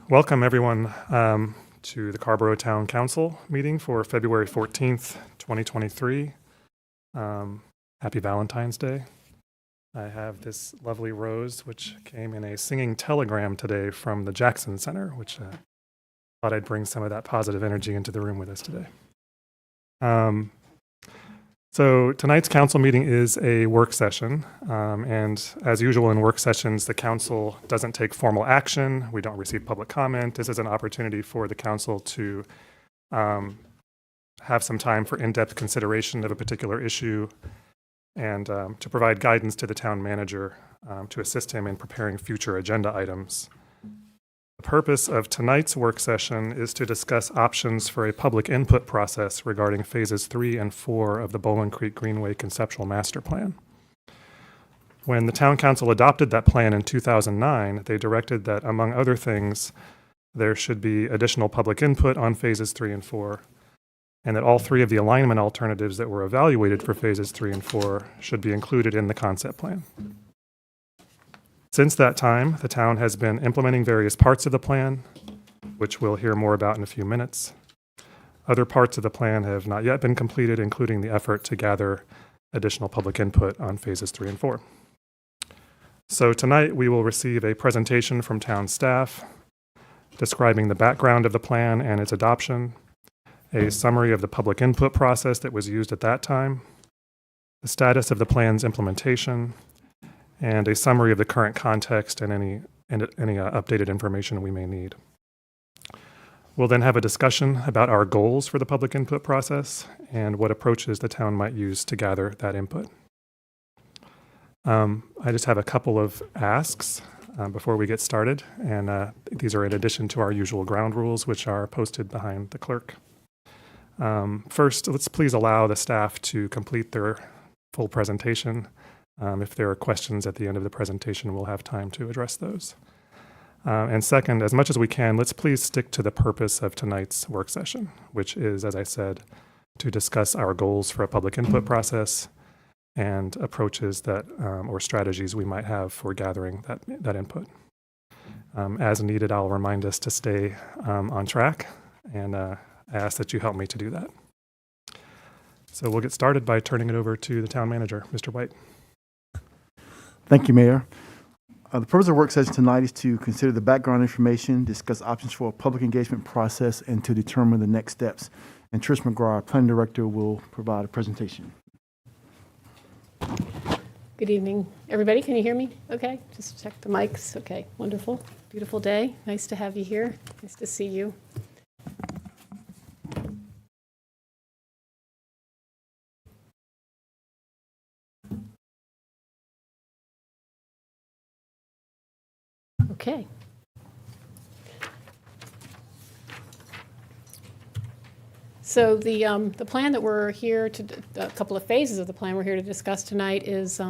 Welcome everyone to the Carrboro Town Council meeting for February 14th, 2023. Happy Valentine's Day. I have this lovely rose which came in a singing telegram today from the Jackson Center, which thought I'd bring some of that positive energy into the room with us today. So tonight's council meeting is a work session, and as usual in work sessions, the council doesn't take formal action. We don't receive public comment. This is an opportunity for the council to have some time for in-depth consideration of a particular issue and to provide guidance to the town manager to assist him in preparing future agenda items. The purpose of tonight's work session is to discuss options for a public input process regarding phases 3 and 4 of the Bowling Creek Greenway Conceptual Master Plan. When the Town Council adopted that plan in 2009, they directed that, among other things, there should be additional public input on phases 3 and 4, and that all three of the alignment alternatives that were evaluated for phases 3 and 4 should be included in the concept plan. Since that time, the town has been implementing various parts of the plan, which we'll hear more about in a few minutes. Other parts of the plan have not yet been completed, including the effort to gather additional public input on phases 3 and 4. So tonight we will receive a presentation from town staff describing the background of the plan and its adoption, a summary of the public input process that was used at that time, the status of the plan's implementation, and a summary of the current context and any updated information we may need. We'll then have a discussion about our goals for the public input process and what approaches the town might use to gather that input. I just have a couple of asks before we get started, and these are in addition to our usual ground rules, which are posted behind the clerk. First, let's please allow the staff to complete their full presentation. If there are questions at the end of the presentation, we'll have time to address those. And second, as much as we can, let's please stick to the purpose of tonight's work session, which is, as I said, to discuss our goals for a public input process and approaches that or strategies we might have for gathering that input. As needed, I'll remind us to stay on track, and I ask that you help me to do that. So we'll get started by turning it over to the town manager, Mr. White. Thank you, Mayor. The purpose of the work session tonight is to consider the background information, discuss options for a public engagement process, and to determine the next steps. And Trish McGraw, our planning director, will provide a presentation. Good evening, everybody. Can you hear me? Okay, just check the mics. Okay, wonderful. Beautiful day. Nice to have you here. Nice to see you. Okay. So the plan that we're here to, a couple of phases of the plan we're here to discuss tonight is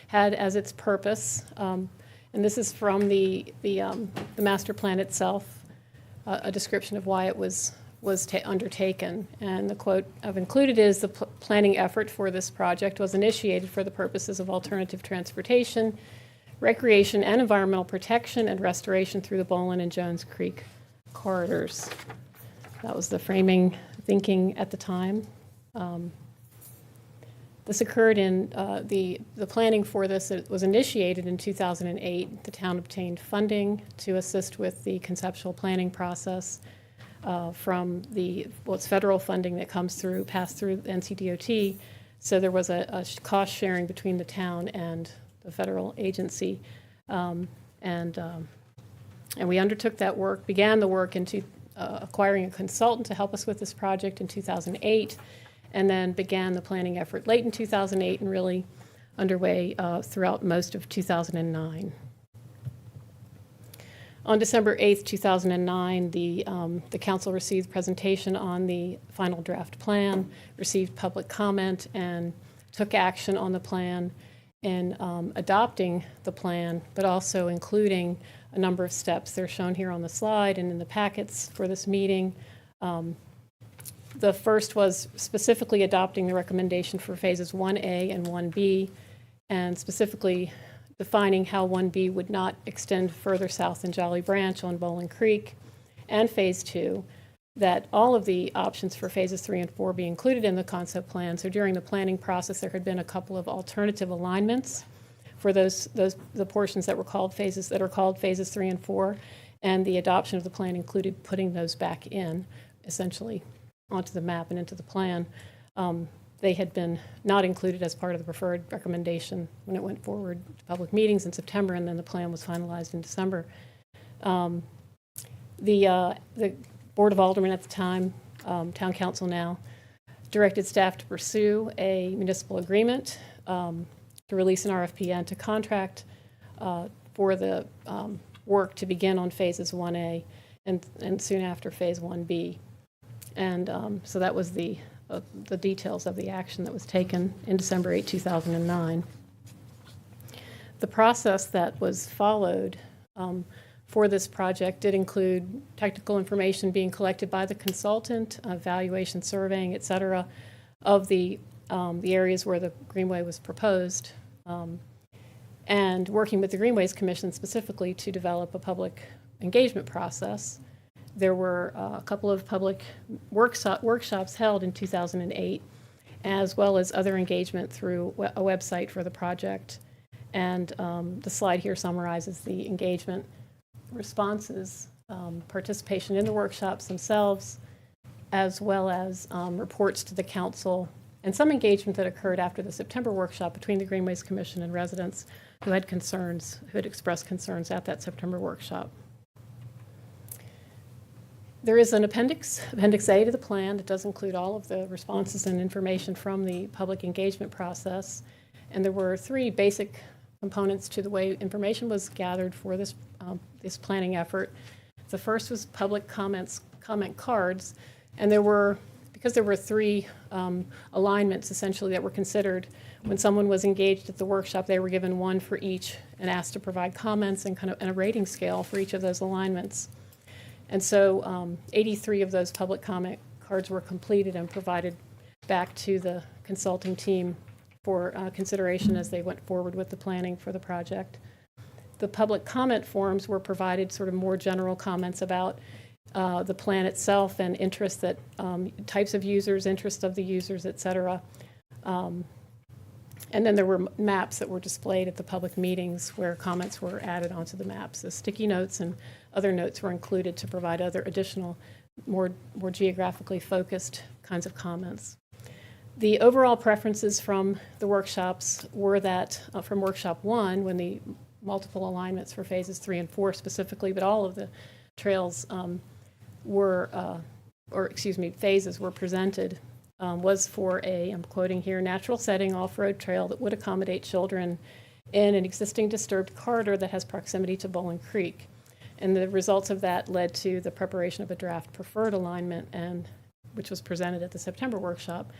had as its purpose, and this is from the master plan itself, a description of why it was undertaken. And the quote I've included is, the planning effort for this project was initiated for the purposes of alternative transportation, recreation and environmental protection, and restoration through the Bowling and Jones Creek corridors. That was the framing thinking at the time. This occurred in the planning for this. It was initiated in 2008. The town obtained funding to assist with the conceptual planning process from it's federal funding that passed through NCDOT. So there was a cost sharing between the town and the federal agency, and we undertook that work, began the work into acquiring a consultant to help us with this project in 2008, and then began the planning effort late in 2008 and really underway throughout most of 2009. On December 8th, 2009, the council received presentation on the final draft plan, received public comment, and took action on the plan in adopting the plan, but also including a number of steps. They're shown here on the slide and in the packets for this meeting. The first was specifically adopting the recommendation for phases 1A and 1B, and specifically defining how 1B would not extend further south than Jolly Branch on Bowling Creek, and Phase 2, that all of the options for Phases 3 and 4 be included in the concept plan. So during the planning process, there had been a couple of alternative alignments for the portions that were called phases, that are called Phases 3 and 4, and the adoption of the plan included putting those back in, essentially, onto the map and into the plan. They had been not included as part of the preferred recommendation when it went forward to public meetings in September, and then the plan was finalized in December. The Board of Aldermen at the time, Town Council now, directed staff to pursue a municipal agreement to release an RFP and to contract for the work to begin on Phases 1A and soon after Phase 1B. And so that was the details of the action that was taken in December 8, 2009. The process that was followed for this project did include technical information being collected by the consultant, evaluation, surveying, et cetera, of the areas where the Greenway was proposed, and working with the Greenways Commission specifically to develop a public engagement process. There were a couple of public workshops held in 2008, as well as other engagement through a website for the project. And the slide here summarizes the engagement responses, participation in the workshops themselves, as well as reports to the council, and some engagement that occurred after the September workshop between the Greenways Commission and residents who had expressed concerns at that September workshop. There is an Appendix A to the plan that does include all of the responses and information from the public engagement process. And there were three basic components to the way information was gathered for this planning effort. The first was public comment cards, and because there were three alignments essentially that were considered when someone was engaged at the workshop, they were given one for each and asked to provide comments and and a rating scale for each of those alignments. And so 83 of those public comment cards were completed and provided back to the consulting team for consideration as they went forward with the planning for the project. The public comment forms were provided sort of more general comments about the plan itself and interest that types of users, interest of the users, et cetera. And then there were maps that were displayed at the public meetings where comments were added onto the maps. So sticky notes and other notes were included to provide other additional, more geographically focused kinds of comments. The overall preferences from the workshops were that from Workshop 1, when the multiple alignments for Phases 3 and 4 specifically, but all of the trails phases were presented, was for I'm quoting here, natural setting off-road trail that would accommodate children in an existing disturbed corridor that has proximity to Bowling Creek. And the results of that led to the preparation of a draft preferred alignment, which was presented at the September workshop,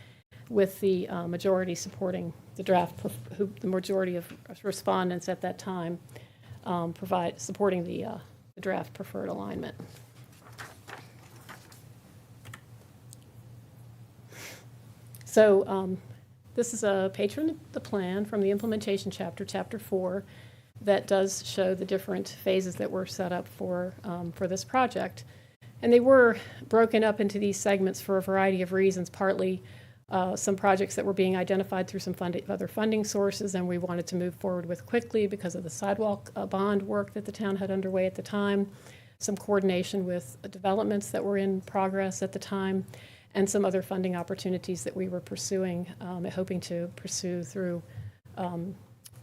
with the majority supporting the draft, the majority of respondents at that time supporting the draft preferred alignment. So this is a page from the plan from the implementation chapter, Chapter 4, that does show the different phases that were set up for this project. And they were broken up into these segments for a variety of reasons, partly some projects that were being identified through some other funding sources and we wanted to move forward with quickly because of the sidewalk bond work that the town had underway at the time, some coordination with developments that were in progress at the time, and some other funding opportunities that we were pursuing, hoping to pursue through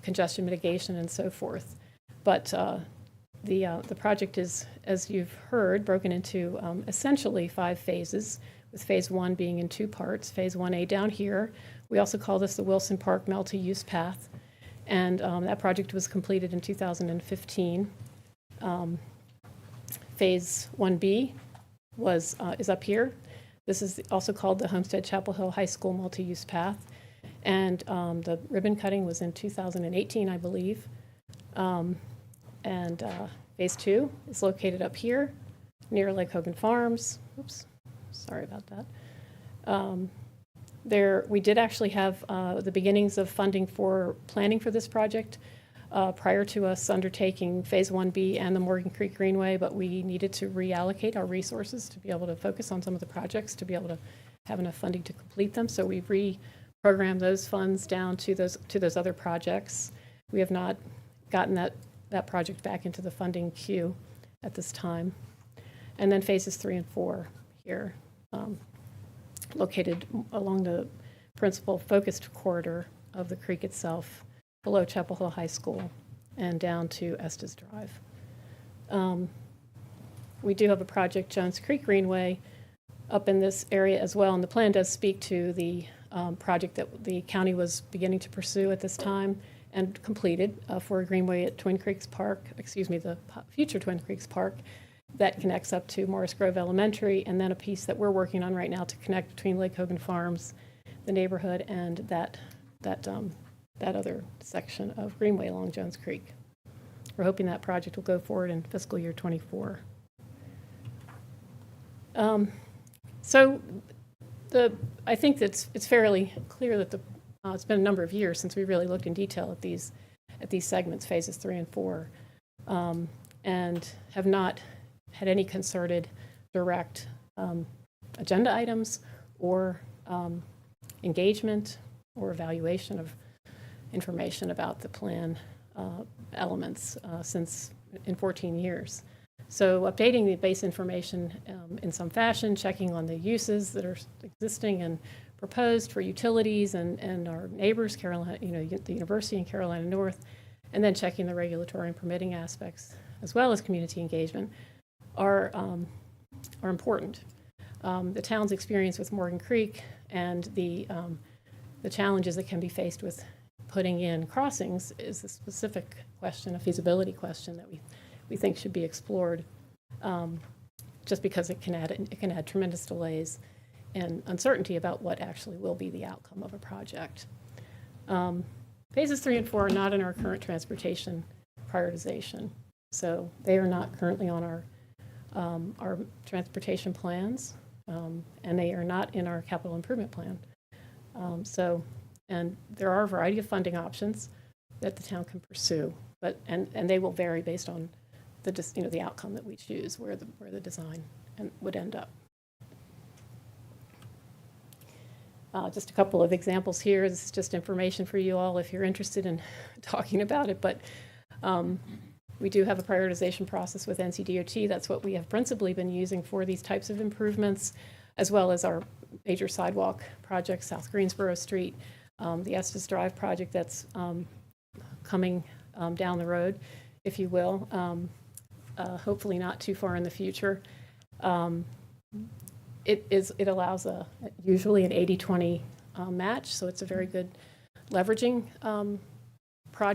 congestion mitigation and so forth. But the project is, as you've heard, broken into essentially 5 phases, with Phase 1 being in 2 parts. Phase 1A down here, we also call this the Wilson Park Multi-Use Path, and that project was completed in 2015. Phase 1B is up here. This is also called the Homestead Chapel Hill High School Multi-Use Path, and the ribbon cutting was in 2018, I believe. Phase 2 is located up here near Lake Hogan Farms. Oops. Sorry about that. We did actually have the beginnings of funding for planning for this project prior to us undertaking Phase 1B and the Morgan Creek Greenway, but we needed to reallocate our resources to be able to focus on some of the projects, to be able to have enough funding to complete them. So we've reprogrammed those funds down to those other projects. We have not gotten that project back into the funding queue at this time. And then phases 3 and 4 here, located along the principal focused corridor of the creek itself, below Chapel Hill High School and down to Estes Drive. We do have a project, Jones Creek Greenway, up in this area as well, and the plan does speak to the project that the county was beginning to pursue at this time and completed for a greenway at Twin Creeks Park, the future Twin Creeks Park, that connects up to Morris Grove Elementary, and then a piece that we're working on right now to connect between Lake Hogan Farms, the neighborhood, and that other section of greenway along Jones Creek. We're hoping that project will go forward in fiscal year 24. So I think that it's fairly clear that it's been a number of years since we really looked in detail at these segments, phases 3 and 4, and have not had any concerted direct agenda items or engagement or evaluation of information about the plan elements since in 14 years. So updating the base information in some fashion, checking on the uses that are existing and proposed for utilities and our neighbors, Carolina, the university in Carolina North, and then checking the regulatory and permitting aspects, as well as community engagement, are important. The town's experience with Morgan Creek and the challenges that can be faced with putting in crossings is a specific question, a feasibility question that we think should be explored, just because it can add tremendous delays and uncertainty about what actually will be the outcome of a project. Phases 3 and 4 are not in our current transportation prioritization, so they are not currently on our transportation plans, and they are not in our capital improvement plan. And there are a variety of funding options that the town can pursue, and they will vary based on the outcome that we choose, where the design would end up. Just a couple of examples here. This is just information for you all if you're interested in talking about it, but we do have a prioritization process with NCDOT. That's what we have principally been using for these types of improvements, as well as our major sidewalk project, South Greensboro Street, the Estes Drive project that's coming down the road, if you will, hopefully not too far in the future. It allows usually an 80-20 match, so it's a very good leveraging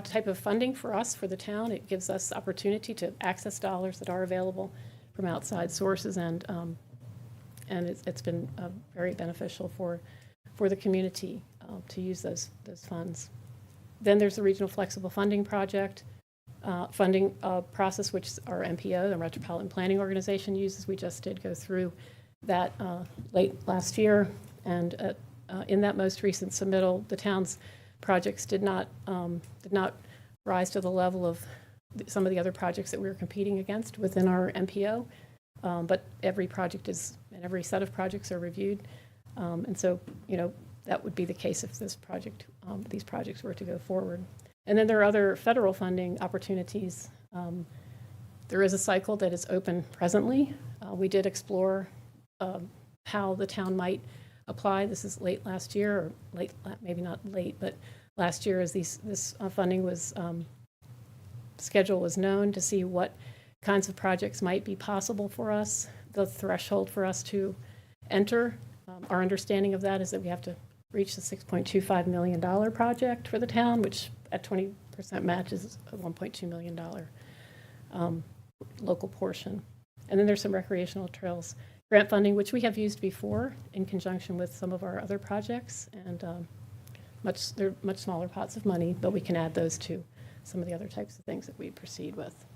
type of funding for us, for the town. It gives us opportunity to access dollars that are available from outside sources, and it's been very beneficial for the community to use those funds. Then there's the Regional Flexible Funding Project funding process, which our MPO, the Metropolitan Planning Organization, uses. We just did go through that late last year, and in that most recent submittal, the town's projects did not rise to the level of some of the other projects that we were competing against within our MPO, but every project and every set of projects are reviewed, and so that would be the case if these projects were to go forward. And then there are other federal funding opportunities. There is a cycle that is open presently. We did explore how the town might apply. This is late last year, or maybe not late, but last year as this funding was schedule was known, to see what kinds of projects might be possible for us, the threshold for us to enter. Our understanding of that is that we have to reach the $6.25 million project for the town, which at 20% match is a $1.2 million local portion. And then there's some recreational trails grant funding, which we have used before in conjunction with some of our other projects, and they're much smaller pots of money, but we can add those to some of the other types of things that we proceed with.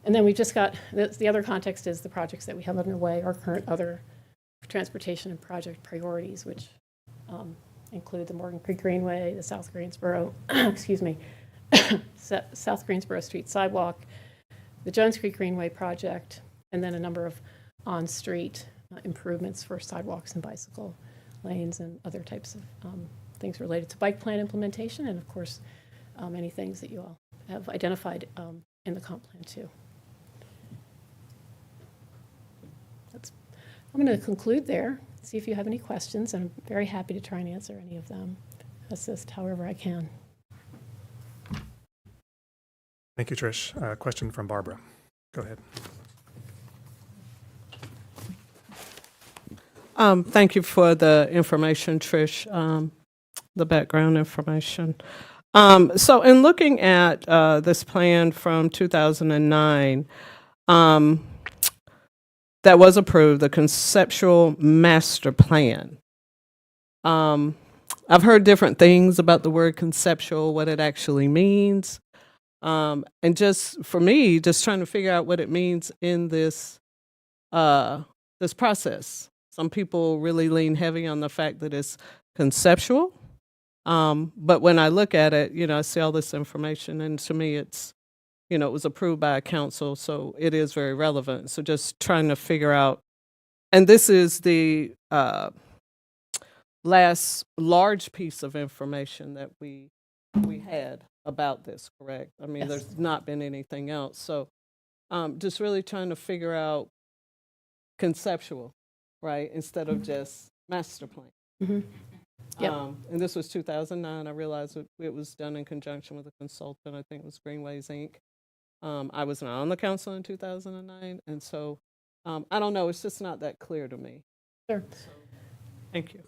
And then we've just got, the other context is the projects that we have underway, our current other transportation and project priorities, which include the Morgan Creek Greenway, the South Greensboro, South Greensboro Street sidewalk, the Jones Creek Greenway project, and then a number of on-street improvements for sidewalks and bicycle lanes and other types of things related to bike plan implementation, and of course, any things that you all have identified in the comp plan too. I'm going to conclude there, see if you have any questions, and I'm very happy to try and answer any of them, assist however I can. Thank you, Trish. Question from Barbara. Go ahead. Thank you for the information, Trish, the background information. So in looking at this plan from 2009, that was approved, the conceptual master plan. I've heard different things about the word conceptual, what it actually means. And just for me, just trying to figure out what it means in this this process. Some people really lean heavy on the fact that it's conceptual. But when I look at it, I see all this information, and to me it's, it was approved by a council, so it is very relevant. So just trying to figure out, and this is the last large piece of information that we had about this, correct? I mean, Yes. There's not been anything else. So just really trying to figure out conceptual, right, instead of just master plan. Mm-hmm. Yep. And this was 2009. I realized it was done in conjunction with a consultant. I think it was Greenways Inc. I was not on the council in 2009, and so I don't know. It's just not that clear to me. Sure. So, thank you.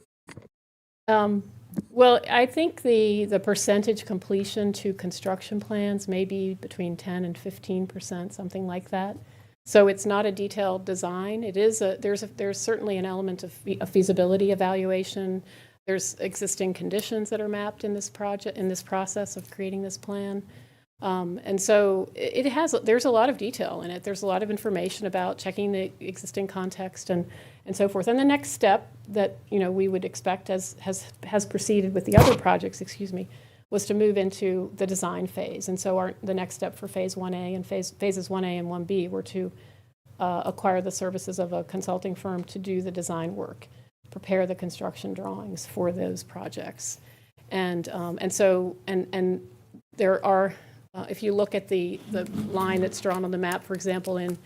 Well, I think the percentage completion to construction plans may be between 10 and 15%, something like that. So it's not a detailed design. It is there's certainly an element of a feasibility evaluation. There's existing conditions that are mapped in this project, in this process of creating this plan. And so there's a lot of detail in it. There's a lot of information about checking the existing context and so forth. And the next step that, we would expect has proceeded with the other projects, was to move into the design phase. And so the next step for phase 1A and phases 1A and 1B were to acquire the services of a consulting firm to do the design work, prepare the construction drawings for those projects. And there are, if you look at the line that's drawn on the map, for example, in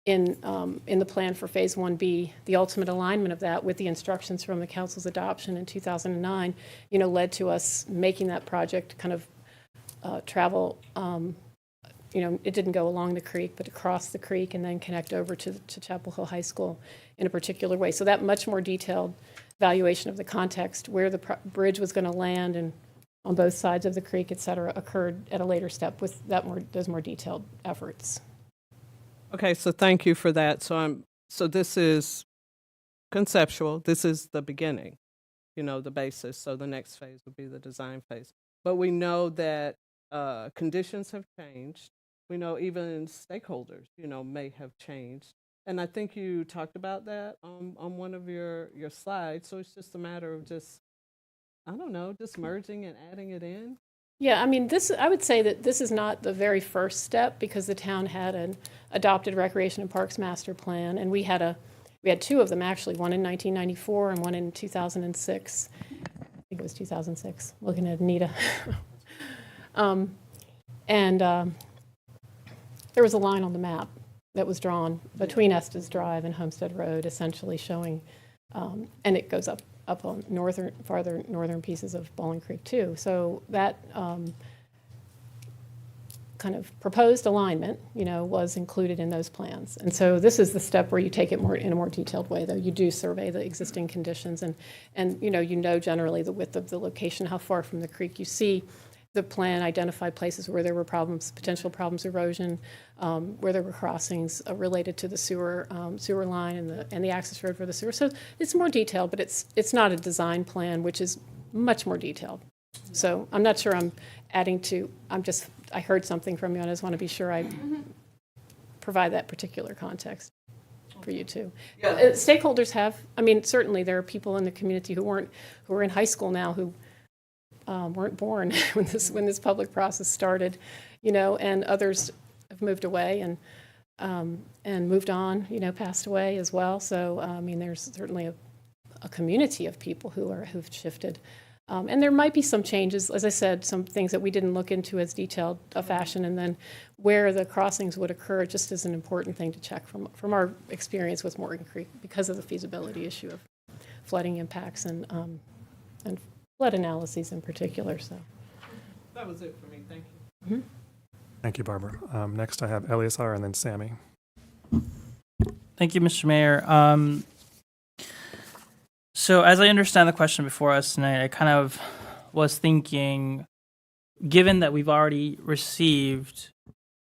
the plan for phase 1B, the ultimate alignment of that with the instructions from the council's adoption in 2009, led to us making that project kind of travel. It didn't go along the creek, but across the creek and then connect over to Chapel Hill High School in a particular way. So that much more detailed valuation of the context, where the bridge was going to land and on both sides of the creek, et cetera, occurred at a later step with those more detailed efforts. Okay, so thank you for that. So this is conceptual. This is the beginning, the basis. So the next phase would be the design phase. But we know that conditions have changed. We know even stakeholders, may have changed. And I think you talked about that on one of your slides. So it's just a matter of just merging and adding it in. Yeah, I would say that this is not the very first step, because the town had an adopted Recreation and Parks Master Plan, and we had two of them actually, one in 1994 and one in 2006. I think it was 2006, looking at Anita. There was a line on the map that was drawn between Estes Drive and Homestead Road, essentially showing, and it goes up on farther northern pieces of Bowling Creek too. So that kind of proposed alignment, was included in those plans. And so this is the step where you take it in a more detailed way, though. You do survey the existing conditions and generally the width of the location, how far from the creek. You see the plan identified places where there were problems, potential problems, erosion, where there were crossings related to the sewer line and the access road for the sewer. So it's more detailed, but it's not a design plan, which is much more detailed. So I'm not sure I'm adding to. I heard something from you, and I just want to be sure I provide that particular context for you too. Yeah. Stakeholders have. Certainly there are people in the community who are in high school now who weren't born when this public process started, and others have moved away and moved on, passed away as well. So, I mean, there's certainly a community of people who've shifted. And there might be some changes, as I said, some things that we didn't look into as detailed a fashion, and then where the crossings would occur just is an important thing to check from our experience with Morgan Creek because of the feasibility issue of flooding impacts and flood analyses in particular. So That was it for me. Thank you. Thank you, Barbara. Next, I have Eleazar and then Sammy. Thank you, Mr. Mayor. So as I understand the question before us tonight, I kind of was thinking, given that we've already received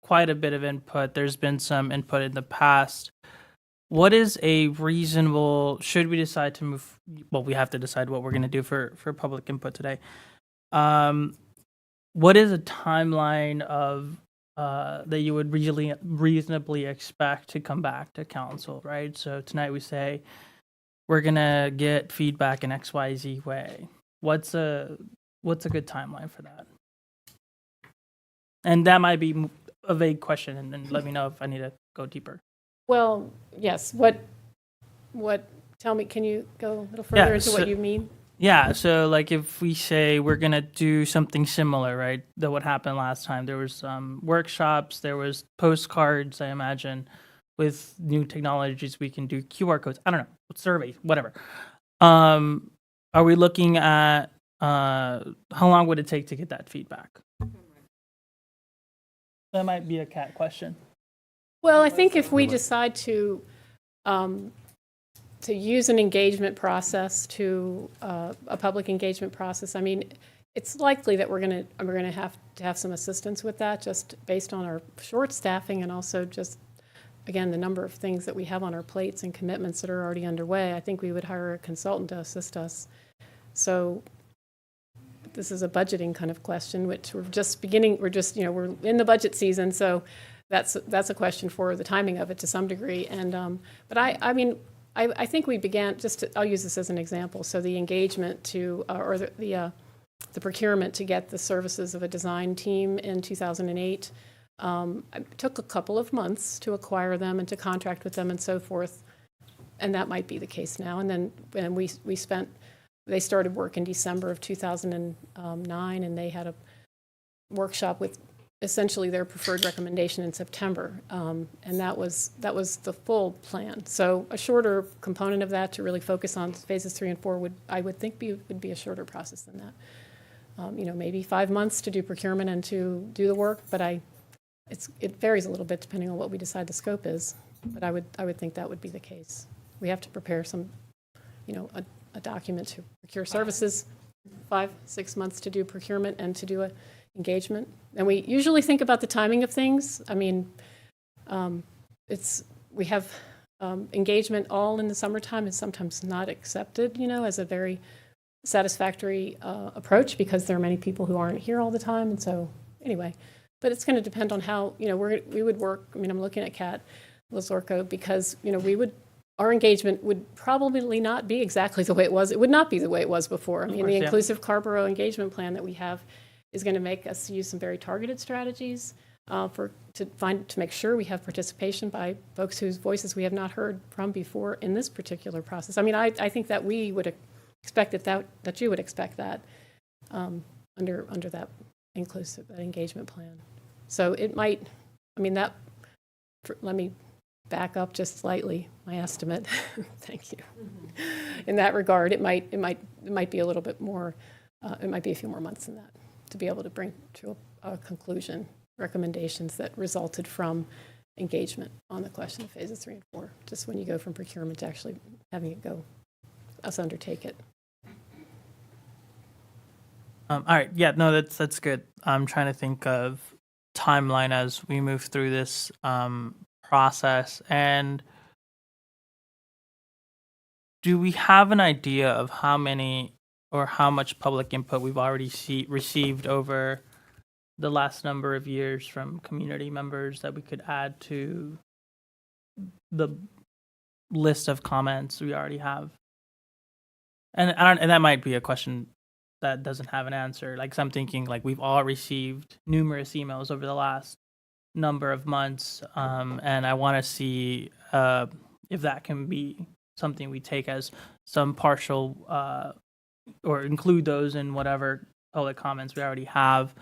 quite a bit of input, there's been some input in the past, what is a reasonable, should we decide to move, well, we have to decide what we're going to do for public input today. What is a timeline of that you would reasonably expect to come back to council, right? So tonight we say we're gonna get feedback in XYZ way. What's a good timeline for that? And that might be a vague question, and then let me know if I need to go deeper. well, yes. What? Tell me. Can you go a little further into what you mean? Yeah, so like if we say we're gonna do something similar, right, than what happened last time, there was workshops, there was postcards, I imagine, with new technologies we can do QR codes. I don't know, surveys, whatever. Are we looking at how long would it take to get that feedback? That might be a cat question. Well, I think if we decide to use an engagement process a public engagement process, I mean, it's likely that we're going to have to have some assistance with that, just based on our short staffing and also just, again, the number of things that we have on our plates and commitments that are already underway. I think we would hire a consultant to assist us. So this is a budgeting kind of question, which we're just beginning. We're just, we're in the budget season, so that's a question for the timing of it to some degree. And but I mean, I think we began, I'll use this as an example. So the engagement or the procurement to get the services of a design team in 2008 it took a couple of months to acquire them and to contract with them and so forth. And that might be the case now. And then they started work in December of 2009, and they had a workshop with essentially their preferred recommendation in September, and that was the full plan. So a shorter component of that to really focus on phases 3 and 4 would be a shorter process than that. Maybe 5 months to do procurement and to do the work, but it varies a little bit depending on what we decide the scope is. But I would think that would be the case. We have to prepare some, a document to procure services, 5-6 months to do procurement and to do a engagement. And we usually think about the timing of things. I mean, we have engagement all in the summertime is sometimes not accepted, as a very satisfactory approach because there are many people who aren't here all the time. And so anyway, but it's going to depend on how, we would work. I mean, I'm looking at Kat Lazorko because, our engagement would probably not be exactly the way it was. It would not be the way it was before. I mean, the inclusive Carrboro engagement plan that we have is going to make us use some very targeted strategies to make sure we have participation by folks whose voices we have not heard from before in this particular process. I mean, I think that we would expect that you would expect that under that that engagement plan. So it might, I mean, let me back up just slightly my estimate. Thank you. In that regard, it might be a little bit more. It might be a few more months than that to be able to bring to a conclusion recommendations that resulted from engagement on the question of phases 3 and 4. Just when you go from procurement to actually having us undertake it. All right. Yeah. No, that's good. I'm trying to think of timeline as we move through this process. And do we have an idea of how many or how much public input we've already received over the last number of years from community members that we could add to the list of comments we already have? And that might be a question that doesn't have an answer. Like, so I'm thinking, like, we've all received numerous emails over the last number of months, and I want to see if that can be something we take as some partial or include those in whatever public comments we already have.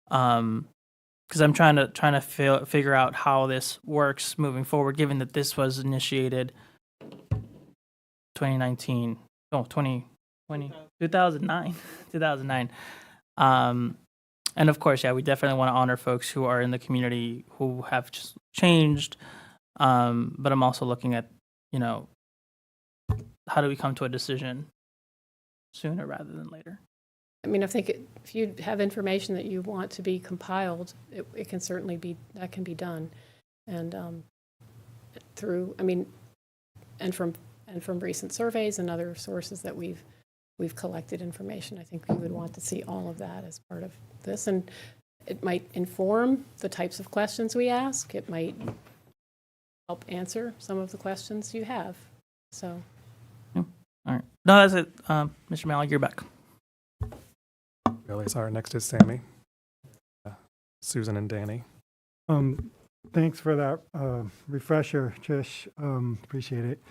Because I'm trying to figure out how this works moving forward, given that this was initiated 2019, 2009, 2009. And of course, yeah, we definitely want to honor folks who are in the community who have just changed. But I'm also looking at, how do we come to a decision sooner rather than later? I mean, I think if you have information that you want to be compiled, it can certainly that can be done. And from recent surveys and other sources that we've collected information, I think we would want to see all of that as part of this. And it might inform the types of questions we ask. It might help answer some of the questions you have. So. Yeah. All right. No, that's it. Mr. Malik, you're back. Really sorry. Next is Sammy, Susan, and Danny. Thanks for that refresher, Trish. Appreciate it.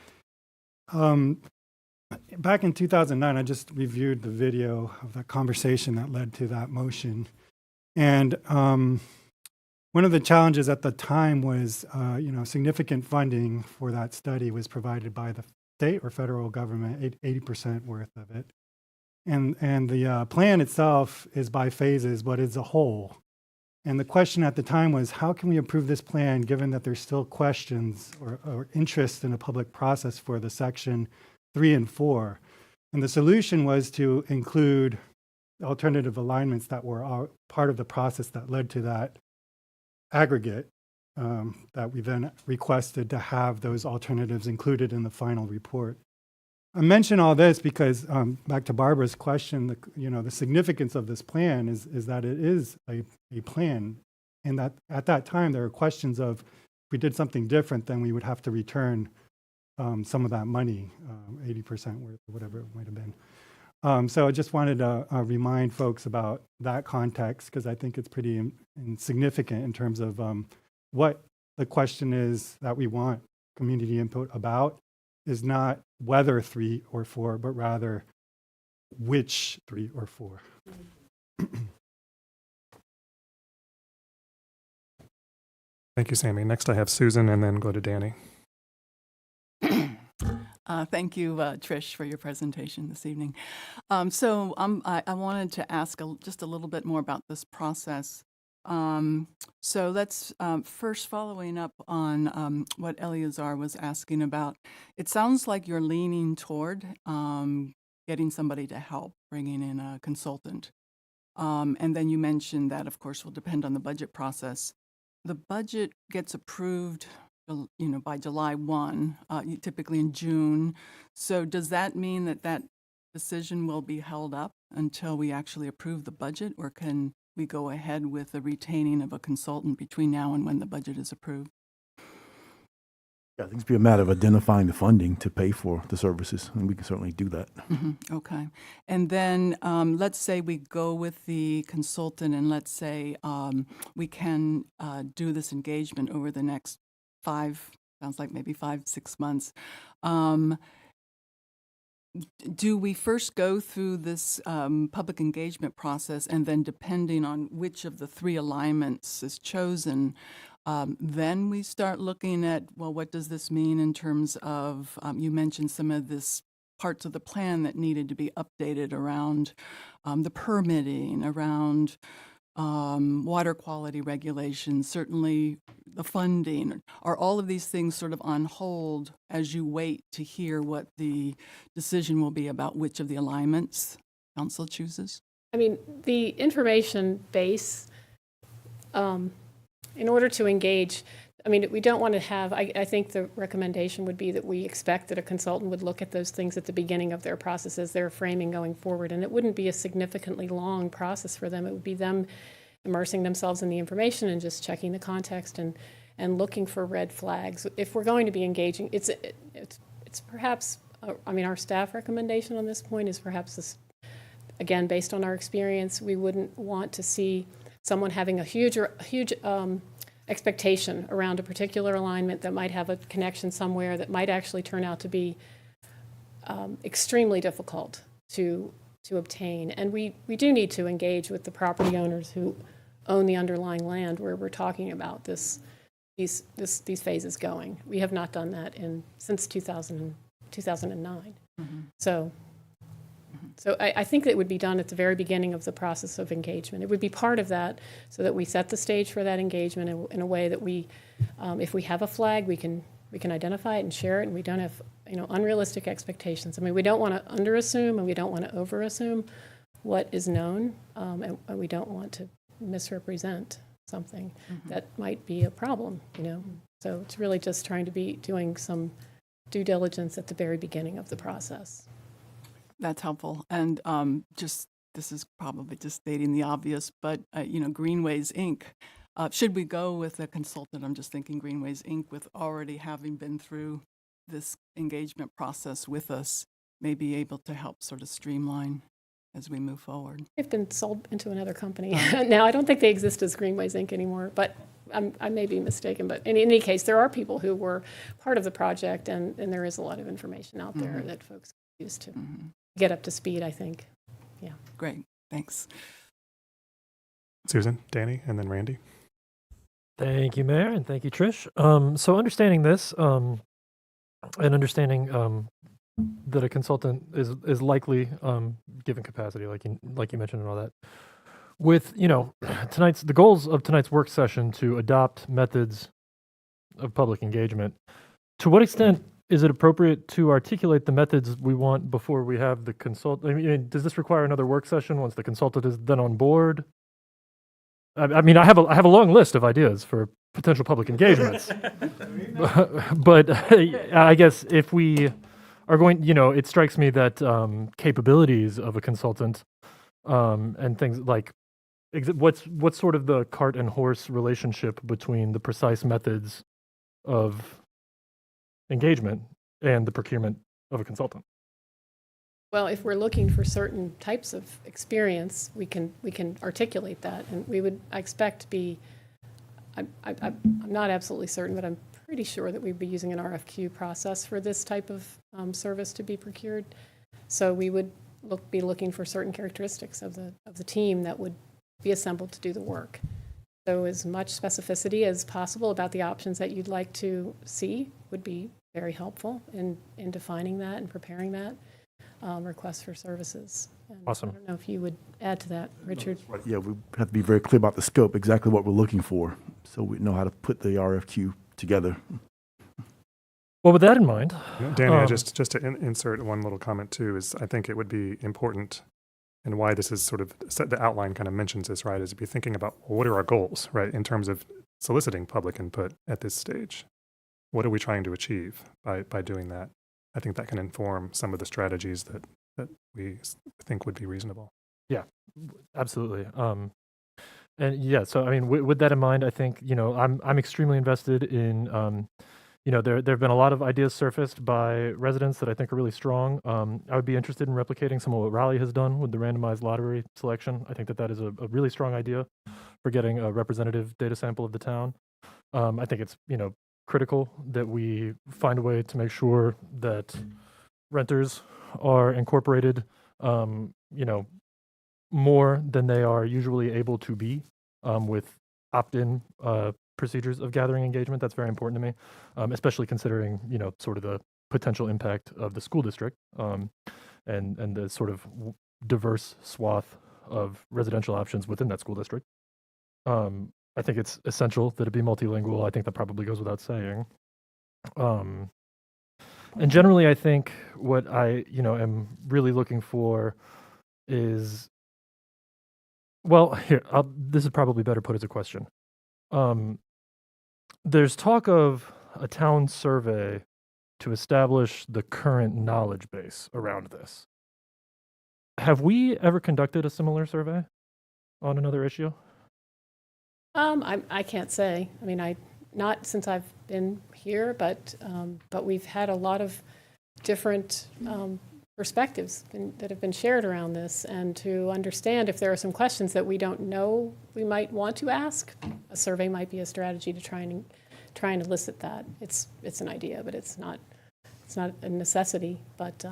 Back in 2009, I just reviewed the video of the conversation that led to that motion. And one of the challenges at the time was, significant funding for that study was provided by the state or federal government, 80% worth of it. And the plan itself is by phases, but it's a whole. And the question at the time was, how can we approve this plan given that there's still questions or interest in a public process for the section 3 and 4? And the solution was to include alternative alignments that were part of the process that led to that aggregate that we then requested to have those alternatives included in the final report. I mention all this because back to Barbara's question, the significance of this plan is that it is a plan, and that at that time there were questions of if we did something different, then we would have to return some of that money, 80% worth, or whatever it might have been. So I just wanted to remind folks about that context because I think it's pretty significant in terms of what the question is that we want community input about is not whether 3 or 4, but rather which 3 or 4. Thank you, Sammy. Next I have Susan and then go to Danny. Thank you, Trish, for your presentation this evening. I wanted to ask just a little bit more about this process. So let's first following up on what Eleazar was asking about. It sounds like you're leaning toward getting somebody to help, bringing in a consultant. And then you mentioned that, of course, will depend on the budget process. The budget gets approved by July 1, typically in June. So does that mean that decision will be held up until we actually approve the budget, or can we go ahead with the retaining of a consultant between now and when the budget is approved? Yeah, I think it's be a matter of identifying the funding to pay for the services, and we can certainly do that. Mm-hmm. Okay. And then let's say we go with the consultant, and let's say we can do this engagement over the next 5-6 months. Do we first go through this public engagement process, and then depending on which of the 3 alignments is chosen, then we start looking at, well, what does this mean in terms of, you mentioned some of this parts of the plan that needed to be updated around the permitting, around water quality regulations, certainly the funding. Are all of these things sort of on hold as you wait to hear what the decision will be about which of the alignments council chooses? I mean, the information base, in order to engage, I mean, we don't want to have, I think the recommendation would be that we expect that a consultant would look at those things at the beginning of their process as they're framing going forward. And it wouldn't be a significantly long process for them. It would be them immersing themselves in the information and just checking the context and looking for red flags. If we're going to be engaging, it's perhaps, our staff recommendation on this point is perhaps again, based on our experience, we wouldn't want to see someone having a huge expectation around a particular alignment that might have a connection somewhere that might actually turn out to be extremely difficult to obtain. And we do need to engage with the property owners who own the underlying land where we're talking about these phases going. We have not done that since 2009. So I think that it would be done at the very beginning of the process of engagement. It would be part of that so that we set the stage for that engagement in a way that we, if we have a flag, we can identify it and share it, and we don't have unrealistic expectations. I mean, we don't want to underassume and we don't want to overassume what is known, and we don't want to misrepresent something that might be a problem, So it's really just trying to be doing some due diligence at the very beginning of the process. That's helpful. And this is probably just stating the obvious, but Greenways Inc. Should we go with a consultant? I'm just thinking Greenways Inc. with already having been through this engagement process with us, may be able to help sort of streamline as we move forward. They've been sold into another company. Now, I don't think they exist as Greenways Inc. anymore, but I may be mistaken. But in any case, there are people who were part of the project, and there is a lot of information out there that folks use to get up to speed, I think. Yeah. Great. Thanks. Susan, Danny, and then Randy. Thank you, Mayor, and thank you, Trish. So understanding this and understanding that a consultant is likely given capacity, like you mentioned, and all that. With the goals of tonight's work session to adopt methods of public engagement. To what extent is it appropriate to articulate the methods we want before we have the consultant? I mean, does this require another work session once the consultant is then on board? I mean, I have a long list of ideas for potential public engagements, but I guess if we are going, it strikes me that capabilities of a consultant and things like what's sort of the cart and horse relationship between the precise methods of engagement and the procurement of a consultant. Well, if we're looking for certain types of experience, we can articulate that, and we would, I expect, to be. I'm not absolutely certain, but I'm pretty sure that we'd be using an RFQ process for this type of service to be procured. So we would be looking for certain characteristics of the team that would be assembled to do the work. So as much specificity as possible about the options that you'd like to see would be very helpful in defining that and preparing that. Request for services. And awesome. I don't know if you would add to that, Richard. Yeah, we have to be very clear about the scope, exactly what we're looking for, so we know how to put the RFQ together. Well, with that in mind, Danny, just to insert one little comment too, is I think it would be important, and why this is sort of the outline kind of mentions this, right, is to be thinking about what are our goals, right, in terms of soliciting public input at this stage. What are we trying to achieve by doing that? I think that can inform some of the strategies that we think would be reasonable. Yeah, absolutely. And yeah, so I mean, with that in mind, I think I'm extremely invested in there have been a lot of ideas surfaced by residents that I think are really strong. I would be interested in replicating some of what Raleigh has done with the randomized lottery selection. I think that is a really strong idea for getting a representative data sample of the town. I think it's critical that we find a way to make sure that renters are incorporated, more than they are usually able to be, with opt-in procedures of gathering engagement. That's very important to me, especially considering, sort of the potential impact of the school district, and the sort of diverse swath of residential options within that school district. I think it's essential that it be multilingual. I think that probably goes without saying. And generally, I think what I, am really looking for is, well, here, this is probably better put as a question. There's talk of a town survey to establish the current knowledge base around this. Have we ever conducted a similar survey on another issue? I can't say. I mean, not since I've been here, but we've had a lot of different perspectives that have been shared around this, and to understand if there are some questions that we don't know we might want to ask. A survey might be a strategy to try and elicit that. It's an idea, but it's not a necessity. But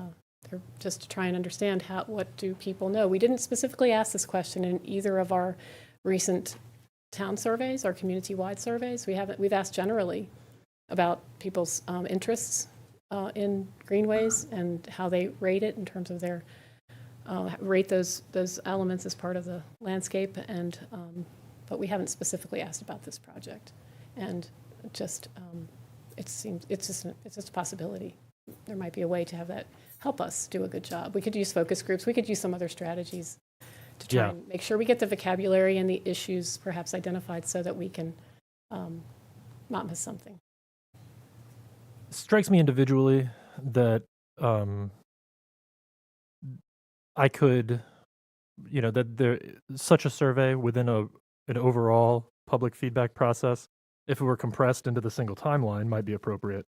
they're just to try and understand what do people know. We didn't specifically ask this question in either of our recent town surveys or community-wide surveys. We've asked generally about people's interests in greenways and how they rate it in terms of their rate those elements as part of the landscape, and but we haven't specifically asked about this project. And just it's just a possibility. There might be a way to have that help us do a good job. We could use focus groups. We could use some other strategies to try and make sure we get the vocabulary and the issues perhaps identified so that we can not miss something. Strikes me individually that I could, that there such a survey within an overall public feedback process, if it were compressed into the single timeline, might be appropriate.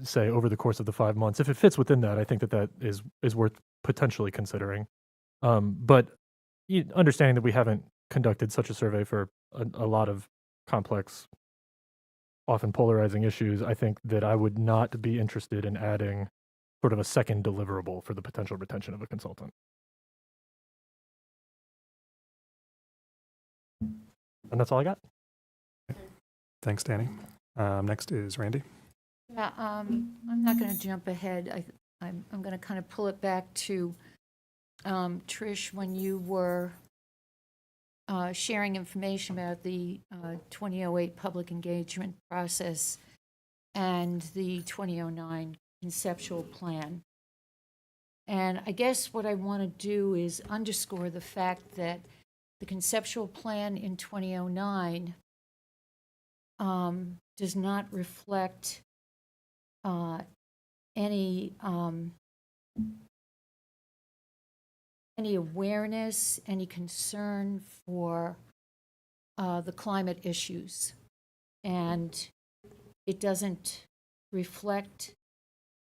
Say over the course of the 5 months, if it fits within that, I think that is worth potentially considering. But understanding that we haven't conducted such a survey for a lot of complex, often polarizing issues, I think that I would not be interested in adding sort of a second deliverable for the potential retention of a consultant. And that's all I got. Thanks, Danny. Next is Randy. Yeah, I'm not going to jump ahead. I'm going to kind of pull it back to Trish, when you were sharing information about the 2008 public engagement process and the 2009 conceptual plan. And I guess what I want to do is underscore the fact that the conceptual plan in 2009 does not reflect any awareness, any concern for the climate issues. And it doesn't reflect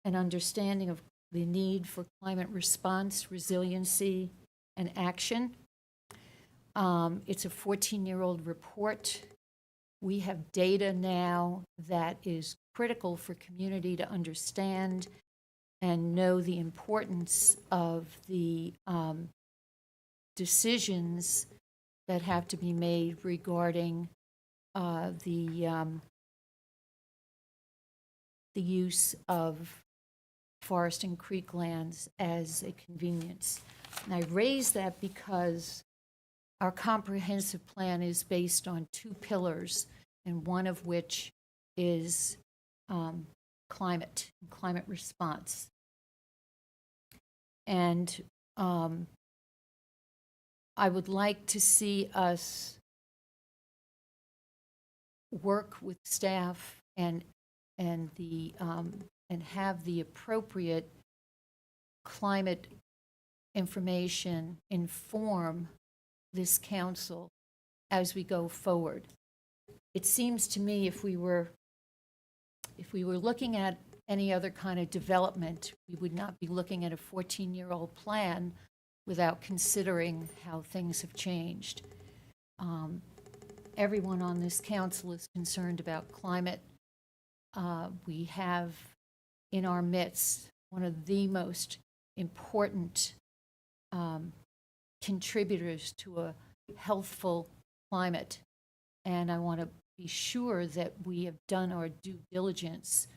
an understanding of the need for climate response, resiliency, and action. It's a 14-year-old report. We have data now that is critical for community to understand and know the importance of the decisions that have to be made regarding the use of forest and creek lands as a convenience. And I raise that because our comprehensive plan is based on two pillars, and one of which is climate response. And I would like to see us work with staff and have the appropriate climate information inform this council as we go forward. It seems to me if we were looking at any other kind of development, we would not be looking at a 14-year-old plan without considering how things have changed. Everyone on this council is concerned about climate. We have in our midst one of the most important contributors to a healthful climate. And I want to be sure that we have done our due diligence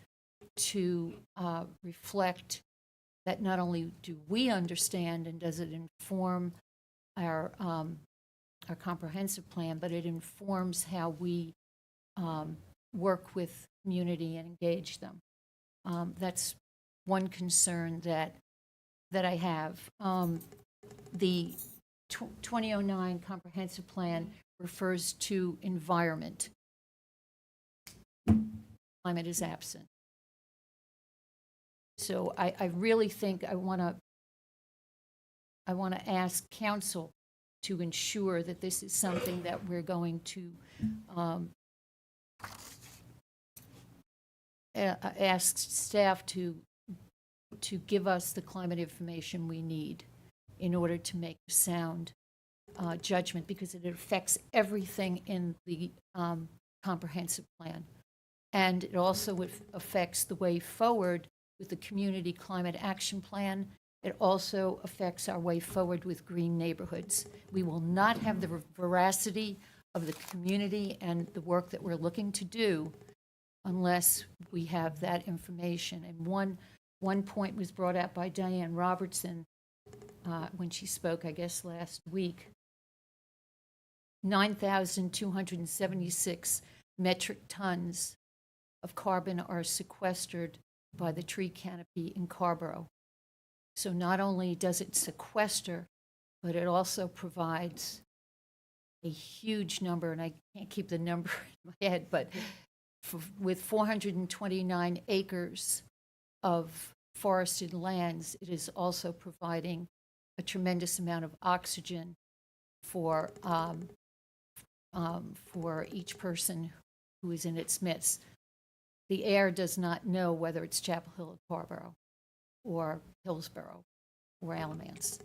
to reflect that not only do we understand and does it inform our comprehensive plan, but it informs how we work with community and engage them. That's one concern that I have. The 2009 comprehensive plan refers to environment. Climate is absent. So I really think I want to ask council to ensure that this is something that we're going to ask staff to to give us the climate information we need in order to make a sound judgment, because it affects everything in the comprehensive plan. And it also affects the way forward with the Community Climate Action Plan. It also affects our way forward with green neighborhoods. We will not have the veracity of the community and the work that we're looking to do unless we have that information. And one point was brought out by Diane Robertson when she spoke, I guess, last week. 9,276 metric tons of carbon are sequestered by the tree canopy in Carrboro. So not only does it sequester, but it also provides a huge number, and I can't keep the number in my head, but with 429 acres of forested lands, it is also providing a tremendous amount of oxygen for each person who is in its midst. The air does not know whether it's Chapel Hill or Carrboro or Hillsborough or Alamance.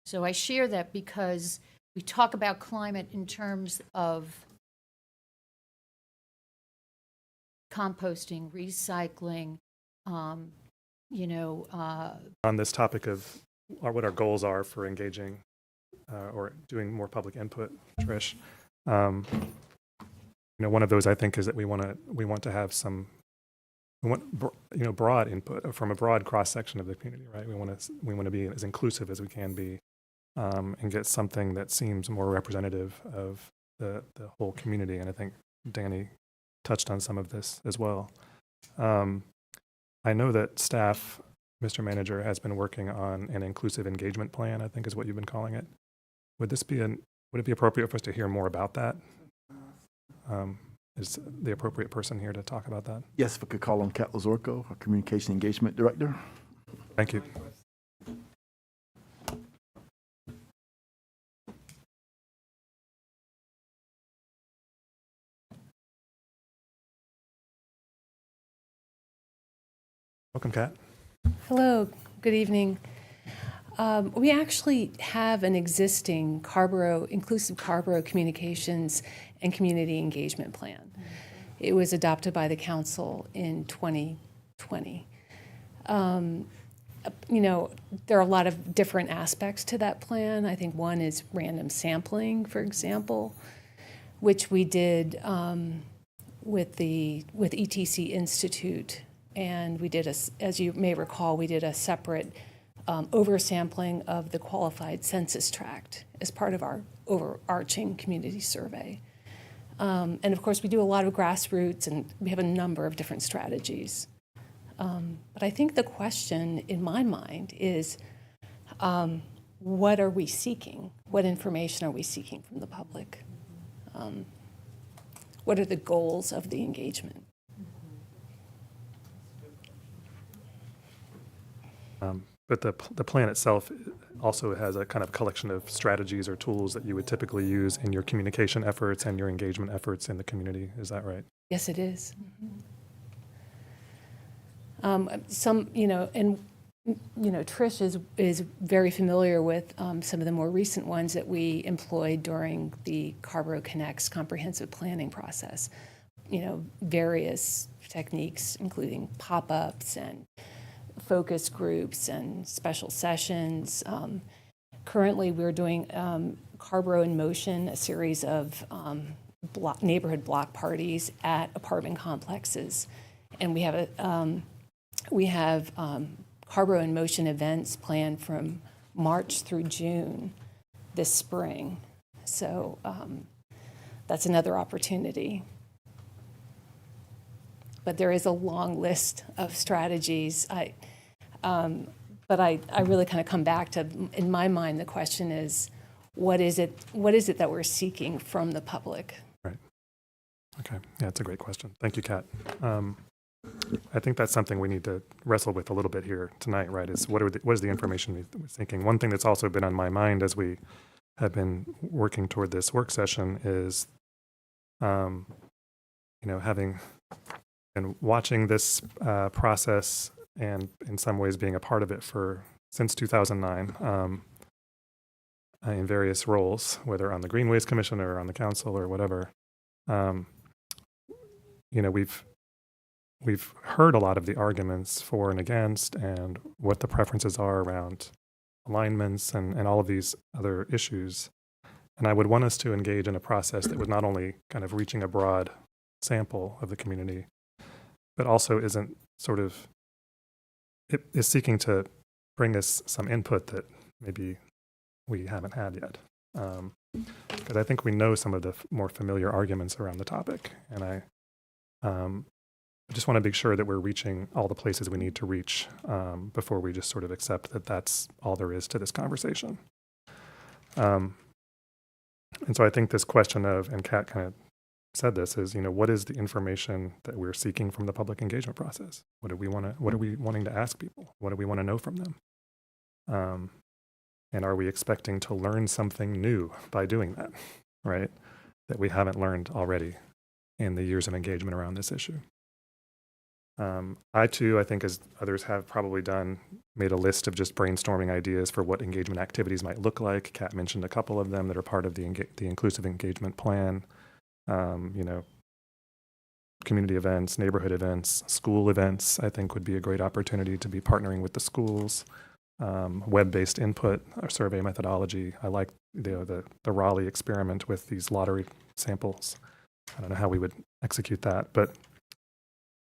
So I share that because we talk about climate in terms of composting, recycling, On this topic of what our goals are for engaging or doing more public input, Trish, one of those I think is that we want to have some broad input from a broad cross section of the community, right? We want to be as inclusive as we can be, and get something that seems more representative of the whole community. And I think Danny touched on some of this as well. I know that staff, Mr. Manager, has been working on an inclusive engagement plan, I think is what you've been calling it. Would it be appropriate for us to hear more about that? Is the appropriate person here to talk about that? Yes, if I could call on Kat Lazorko, our Communication Engagement Director. Thank you. Welcome, Kat. Hello, good evening. We actually have an existing inclusive Carrboro communications and community engagement plan. It was adopted by the council in 2020. There are a lot of different aspects to that plan. I think one is random sampling, for example, which we did with ETC Institute. And we did, as you may recall, we did a separate oversampling of the qualified census tract as part of our overarching community survey. And of course, we do a lot of grassroots, and we have a number of different strategies. But I think the question in my mind is, what are we seeking? What information are we seeking from the public? What are the goals of the engagement? But the plan itself also has a kind of collection of strategies or tools that you would typically use in your communication efforts and your engagement efforts in the community. Is that right? Yes, it is. Trish is very familiar with some of the more recent ones that we employed during the Carrboro Connects comprehensive planning process. Various techniques, including pop-ups and focus groups and special sessions. Currently, we're doing Carrboro in Motion, a series of neighborhood block parties at apartment complexes, and we have Carrboro in Motion events planned from March through June this spring. So that's another opportunity. But there is a long list of strategies. But I really kind of come back to, in my mind, the question is, what is it that we're seeking from the public? Right. Okay. Yeah, that's a great question. Thank you, Kat. I think that's something we need to wrestle with a little bit here tonight, right? Is what is the information we're seeking? One thing that's also been on my mind as we have been working toward this work session is, having been watching this process and in some ways being a part of it since 2009 in various roles, whether on the Greenways Commission or on the council or whatever. We've heard a lot of the arguments for and against and what the preferences are around alignments and all of these other issues. And I would want us to engage in a process that was not only kind of reaching a broad sample of the community, but also isn't it is seeking to bring us some input that maybe we haven't had yet. Because I think we know some of the more familiar arguments around the topic. And I just want to be sure that we're reaching all the places we need to reach before we just sort of accept that that's all there is to this conversation. And so I think this question of, and Kat kind of said this, is, what is the information that we're seeking from the public engagement process? What are we wanting to ask people? What do we want to know from them? And are we expecting to learn something new by doing that, right? That we haven't learned already in the years of engagement around this issue. I too, I think as others have probably done, made a list of just brainstorming ideas for what engagement activities might look like. Kat mentioned a couple of them that are part of the inclusive engagement plan. Community events, neighborhood events, school events, I think would be a great opportunity to be partnering with the schools. Web-based input or survey methodology. I like the Raleigh experiment with these lottery samples. I don't know how we would execute that, but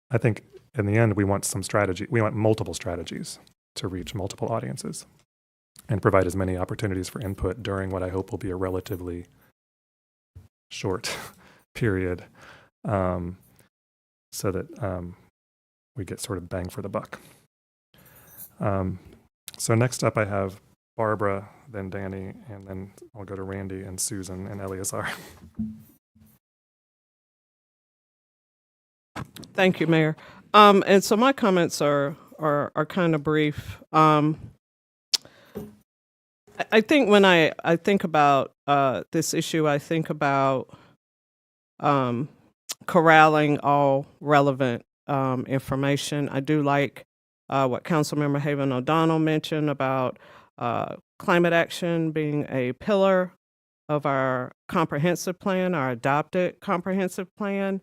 I think in the end we want some strategy. We want multiple strategies to reach multiple audiences and provide as many opportunities for input during what I hope will be a relatively short period, so that we get sort of bang for the buck. So next up I have Barbara, then Danny, and then I'll go to Randy and Susan and Eleazar. Thank you, Mayor. And so my comments are kind of brief. I think when I think about this issue, I think about corralling all relevant information. I do like what Councilmember Haven O'Donnell mentioned about climate action being a pillar of our comprehensive plan, our adopted comprehensive plan,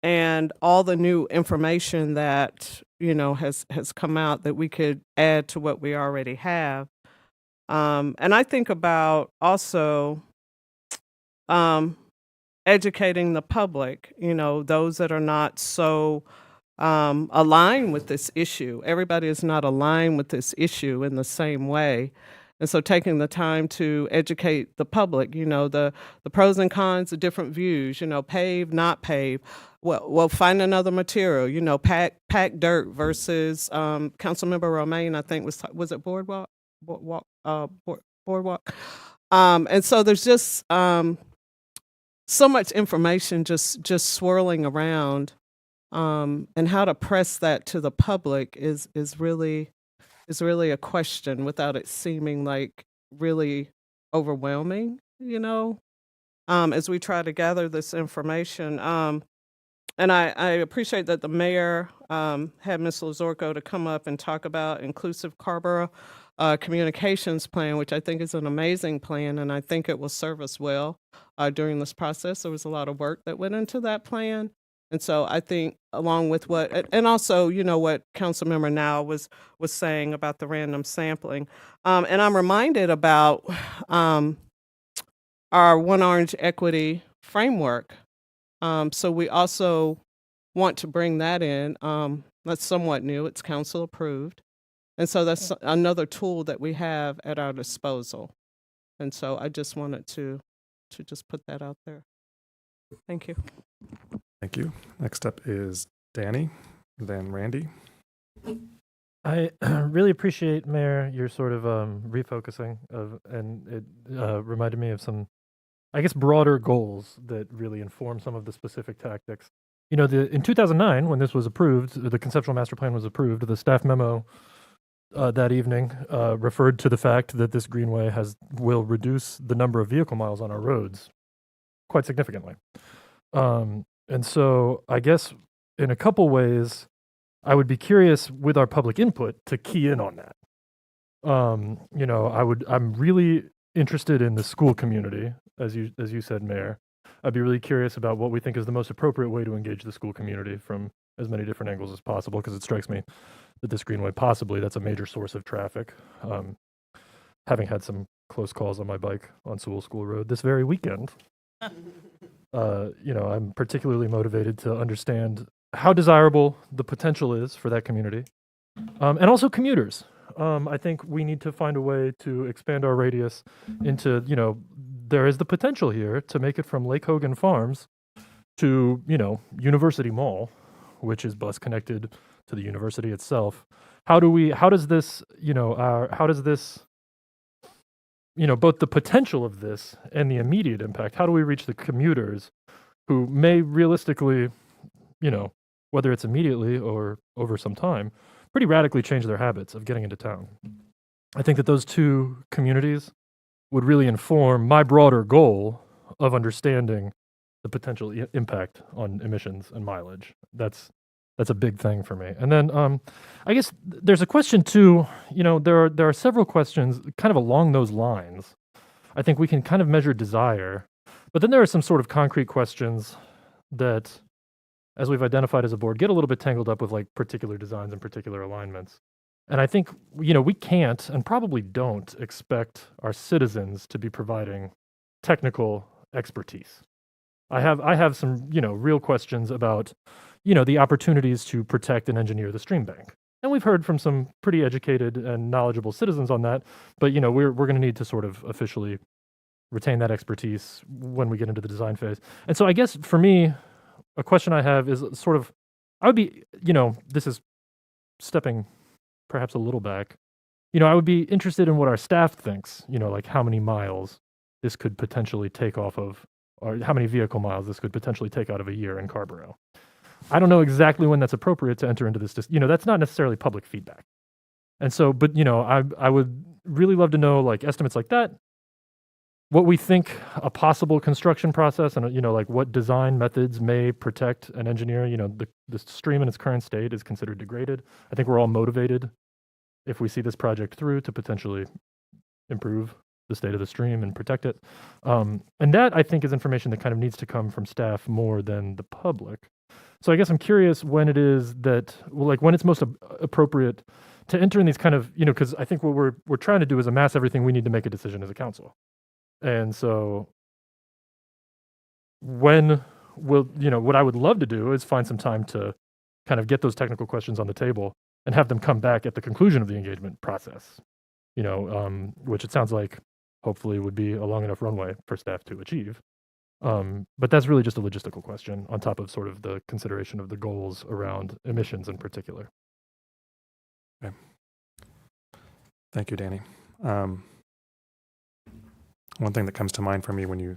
and all the new information that has come out that we could add to what we already have. And I think about also educating the public, those that are not so aligned with this issue. Everybody is not aligned with this issue in the same way. And so taking the time to educate the public, the pros and cons, the different views, pave, not pave. Well, find another material, pack dirt versus Councilmember Romaine, I think was it boardwalk? Boardwalk. And so there's just so much information just swirling around, and how to press that to the public is really a question without it seeming like really overwhelming, as we try to gather this information. And I appreciate that the mayor had Ms. Lazorko to come up and talk about inclusive Carrboro communications plan, which I think is an amazing plan, and I think it will serve us well during this process. There was a lot of work that went into that plan. And so I think along with and also, what Councilmember Now was saying about the random sampling. And I'm reminded about our One Orange Equity framework. So we also want to bring that in. That's somewhat new. It's council approved. And so that's another tool that we have at our disposal. And so I just wanted to just put that out there. Thank you. Thank you. Next up is Danny, then Randy. I really appreciate, Mayor, your sort of refocusing and it reminded me of some, I guess, broader goals that really inform some of the specific tactics. In 2009, when this was approved, the conceptual master plan was approved, the staff memo that evening referred to the fact that this greenway will reduce the number of vehicle miles on our roads quite significantly. And so I guess in a couple ways, I would be curious with our public input to key in on that. I'm really interested in the school community, as you said, Mayor. I'd be really curious about what we think is the most appropriate way to engage the school community from as many different angles as possible, because it strikes me that this greenway, possibly, that's a major source of traffic. Having had some close calls on my bike on Sewell School Road this very weekend, I'm particularly motivated to understand how desirable the potential is for that community, and also commuters. I think we need to find a way to expand our radius into, there is the potential here to make it from Lake Hogan Farms to, University Mall, which is bus connected to the university itself. How does this, both the potential of this and the immediate impact, how do we reach the commuters who may realistically, whether it's immediately or over some time, pretty radically change their habits of getting into town? I think that those two communities would really inform my broader goal of understanding the potential impact on emissions and mileage. That's a big thing for me. And then I guess there's a question too, there are several questions kind of along those lines. I think we can kind of measure desire, but then there are some sort of concrete questions that, as we've identified as a board, get a little bit tangled up with like particular designs and particular alignments. And I think, we can't and probably don't expect our citizens to be providing technical expertise. I have some, real questions about, the opportunities to protect and engineer the stream bank. And we've heard from some pretty educated and knowledgeable citizens on that, but, we're going to need to sort of officially retain that expertise when we get into the design phase. And so I guess for me, a question I have is sort of, I would be, this is stepping perhaps a little back, I would be interested in what our staff thinks, like how many miles this could potentially take off of, or how many vehicle miles this could potentially take out of a year in Carrboro. I don't know exactly when that's appropriate to enter into this, that's not necessarily public feedback. And so, but, I would really love to know like estimates like that, what we think a possible construction process and, like what design methods may protect and engineer, the stream in its current state is considered degraded. I think we're all motivated, if we see this project through, to potentially improve the state of the stream and protect it. And that, I think, is information that kind of needs to come from staff more than the public. So I guess I'm curious when it is that, when it's most appropriate to enter in these kind of, because I think what we're trying to do is amass everything we need to make a decision as a council. And so when what I would love to do is find some time to kind of get those technical questions on the table and have them come back at the conclusion of the engagement process, which it sounds like hopefully would be a long enough runway for staff to achieve. But that's really just a logistical question on top of sort of the consideration of the goals around emissions in particular. Okay. Thank you, Danny. One thing that comes to mind for me when you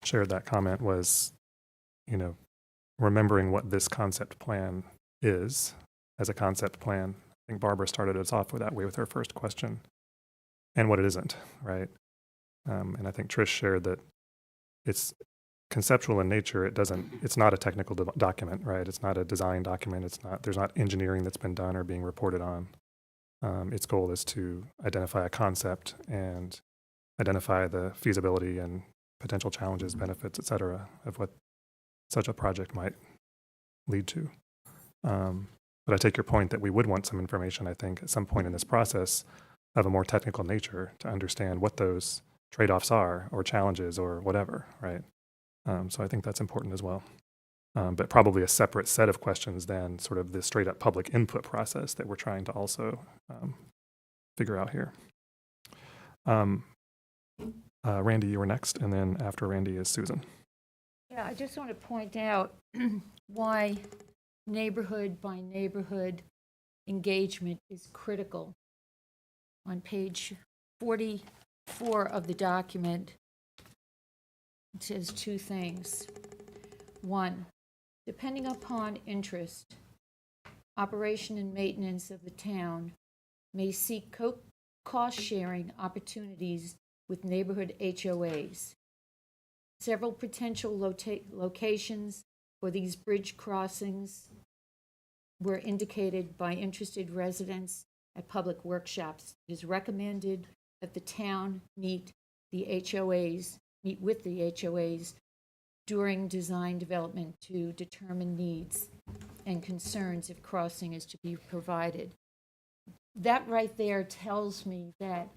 shared that comment was, remembering what this concept plan is as a concept plan. I think Barbara started us off with that way with her first question, and what it isn't, right? And I think Trish shared that it's conceptual in nature. It's not a technical document, right? It's not a design document. There's not engineering that's been done or being reported on. Its goal is to identify a concept and identify the feasibility and potential challenges, benefits, et cetera, of what such a project might lead to. But I take your point that we would want some information, I think, at some point in this process of a more technical nature to understand what those trade-offs are or challenges or whatever, right? So I think that's important as well. But probably a separate set of questions than sort of the straight-up public input process that we're trying to also figure out here. Randy, you were next, and then after Randy is Susan. Yeah, I just want to point out why neighborhood by neighborhood engagement is critical. On page 44 of the document, it says two things. One, depending upon interest, operation and maintenance of the town may seek cost-sharing opportunities with neighborhood HOAs. Several potential locations for these bridge crossings were indicated by interested residents at public workshops. It is recommended that the town meet with the HOAs during design development to determine needs and concerns if crossing is to be provided. That right there tells me that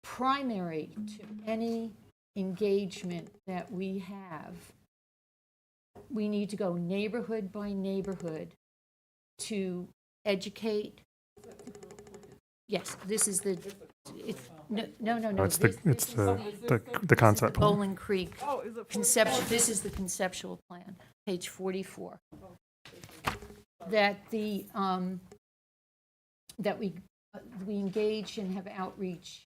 primary to any engagement that we have, we need to go neighborhood by neighborhood to educate. Yes, this is the, no. No, it's the concept plan. Bowling Creek conceptual, this is the conceptual plan, page 44. That that we engage and have outreach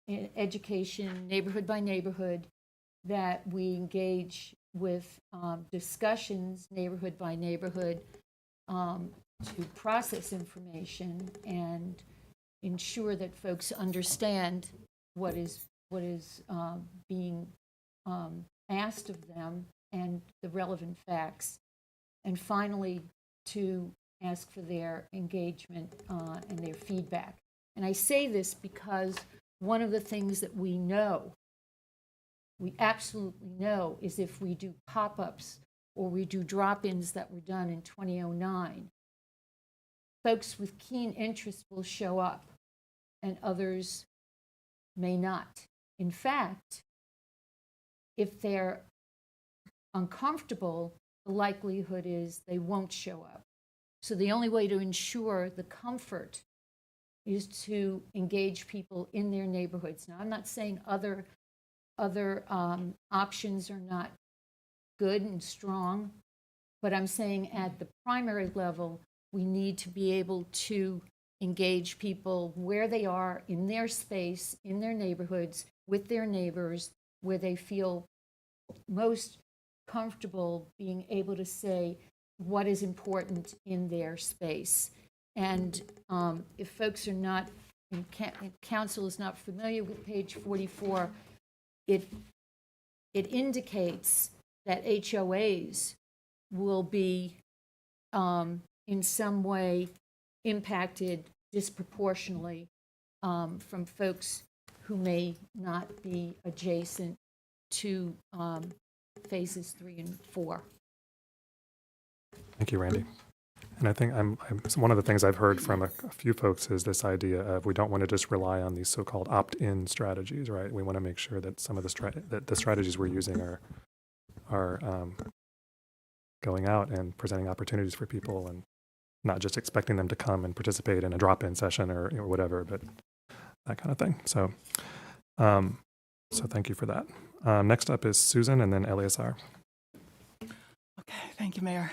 in education, neighborhood by neighborhood, that we engage with discussions, neighborhood by neighborhood, to process information and ensure that folks understand what is being asked of them and the relevant facts. And finally, to ask for their engagement and their feedback. And I say this because one of the things that we absolutely know, is if we do pop-ups or we do drop-ins that were done in 2009, folks with keen interest will show up and others may not. In fact, if they're uncomfortable, the likelihood is they won't show up. So the only way to ensure the comfort is to engage people in their neighborhoods. Now, I'm not saying other options are not good and strong, but I'm saying at the primary level, we need to be able to engage people where they are in their space, in their neighborhoods, with their neighbors, where they feel most comfortable being able to say what is important in their space. And if folks are not, if council is not familiar with page 44, it indicates that HOAs will be in some way impacted disproportionately from folks who may not be adjacent to phases 3 and 4. Thank you, Randy. And I think one of the things I've heard from a few folks is this idea of we don't want to just rely on these so-called opt-in strategies, right? We want to make sure that some of the strategies we're using are going out and presenting opportunities for people, and not just expecting them to come and participate in a drop-in session or whatever, but that kind of thing. So, so thank you for that. Next up is Susan, and then Eleazar. Okay, thank you, Mayor.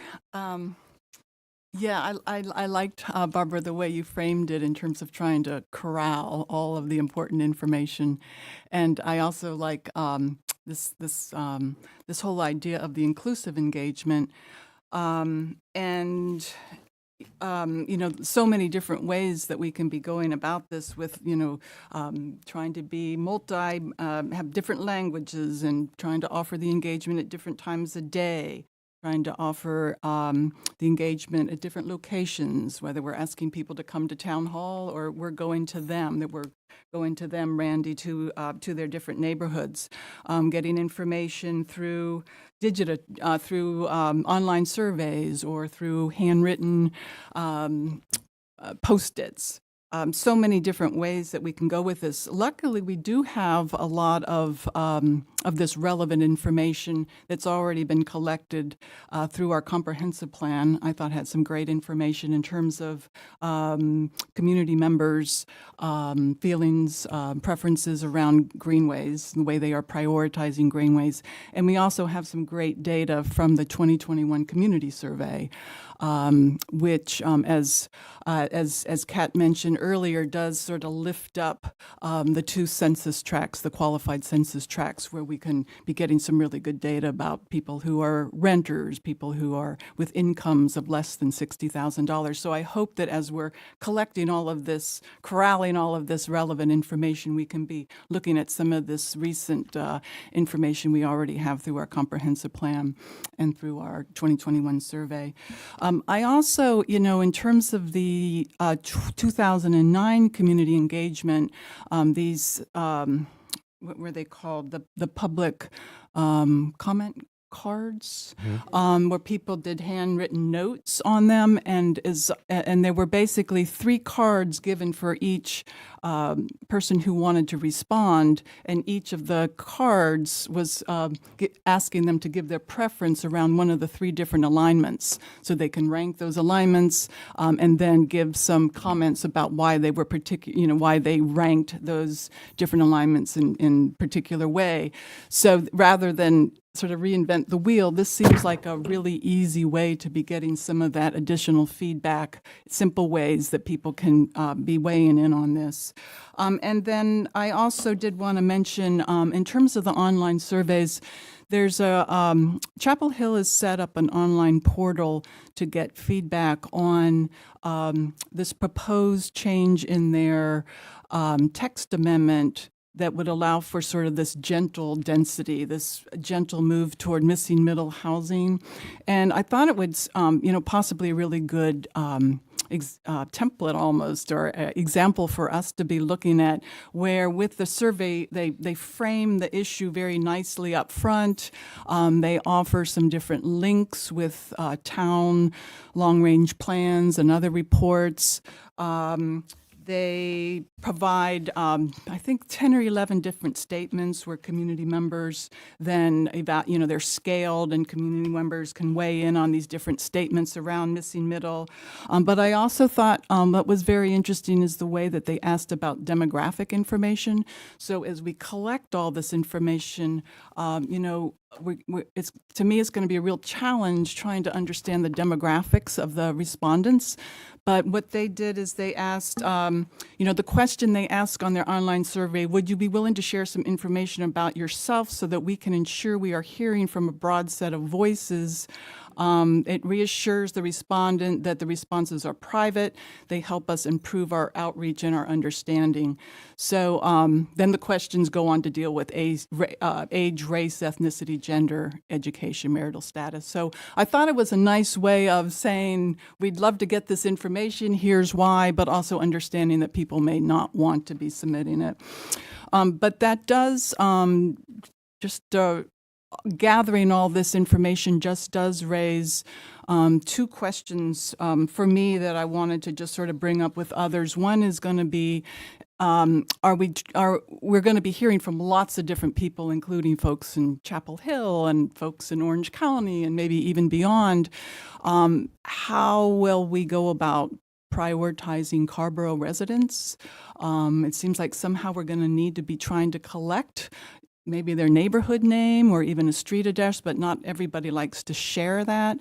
Yeah, I liked, Barbara, the way you framed it in terms of trying to corral all of the important information. And I also like this whole idea of the inclusive engagement. And so many different ways that we can be going about this with, trying to be have different languages and trying to offer the engagement at different times a day, trying to offer the engagement at different locations, whether we're asking people to come to town hall or we're going to them, Randy, to their different neighborhoods, getting information through through online surveys or through handwritten post-its. So many different ways that we can go with this. Luckily, we do have a lot of this relevant information that's already been collected through our comprehensive plan. I thought had some great information in terms of community members' feelings, preferences around greenways, the way they are prioritizing greenways. And we also have some great data from the 2021 community survey, which, as Kat mentioned earlier, does sort of lift up the two census tracts, the qualified census tracts, where we can be getting some really good data about people who are renters, people who are with incomes of less than $60,000. So I hope that as we're collecting all of this, corralling all of this relevant information, we can be looking at some of this recent information we already have through our comprehensive plan and through our 2021 survey. I also, in terms of the 2009 community engagement, these, what were they called? The public comment cards, where people did handwritten notes on them, and there were basically 3 cards given for each person who wanted to respond, and each of the cards was asking them to give their preference around one of the 3 different alignments, so they can rank those alignments and then give some comments about why they were why they ranked those different alignments in particular way. So rather than sort of reinvent the wheel, this seems like a really easy way to be getting some of that additional feedback, simple ways that people can be weighing in on this. And then I also did want to mention, in terms of the online surveys, there's Chapel Hill has set up an online portal to get feedback on this proposed change in their text amendment that would allow for sort of this gentle density, this gentle move toward missing middle housing. And I thought it was, possibly a really good template almost, or example for us to be looking at, where with the survey, they frame the issue very nicely up front. They offer some different links with town long-range plans and other reports. They provide, I think, 10 or 11 different statements where community members then, they're scaled, and community members can weigh in on these different statements around missing middle. But I also thought what was very interesting is the way that they asked about demographic information. So as we collect all this information, to me, it's going to be a real challenge trying to understand the demographics of the respondents. But what they did is they asked, the question they asked on their online survey, would you be willing to share some information about yourself so that we can ensure we are hearing from a broad set of voices? It reassures the respondent that the responses are private. They help us improve our outreach and our understanding. So then the questions go on to deal with age, race, ethnicity, gender, education, marital status. So I thought it was a nice way of saying, we'd love to get this information, here's why, but also understanding that people may not want to be submitting it. But that does gathering all this information just does raise 2 questions for me that I wanted to just sort of bring up with others. One is going to be, we're going to be hearing from lots of different people, including folks in Chapel Hill and folks in Orange County and maybe even beyond. How will we go about prioritizing Carrboro residents? It seems like somehow we're going to need to be trying to collect maybe their neighborhood name or even a street address, but not everybody likes to share that.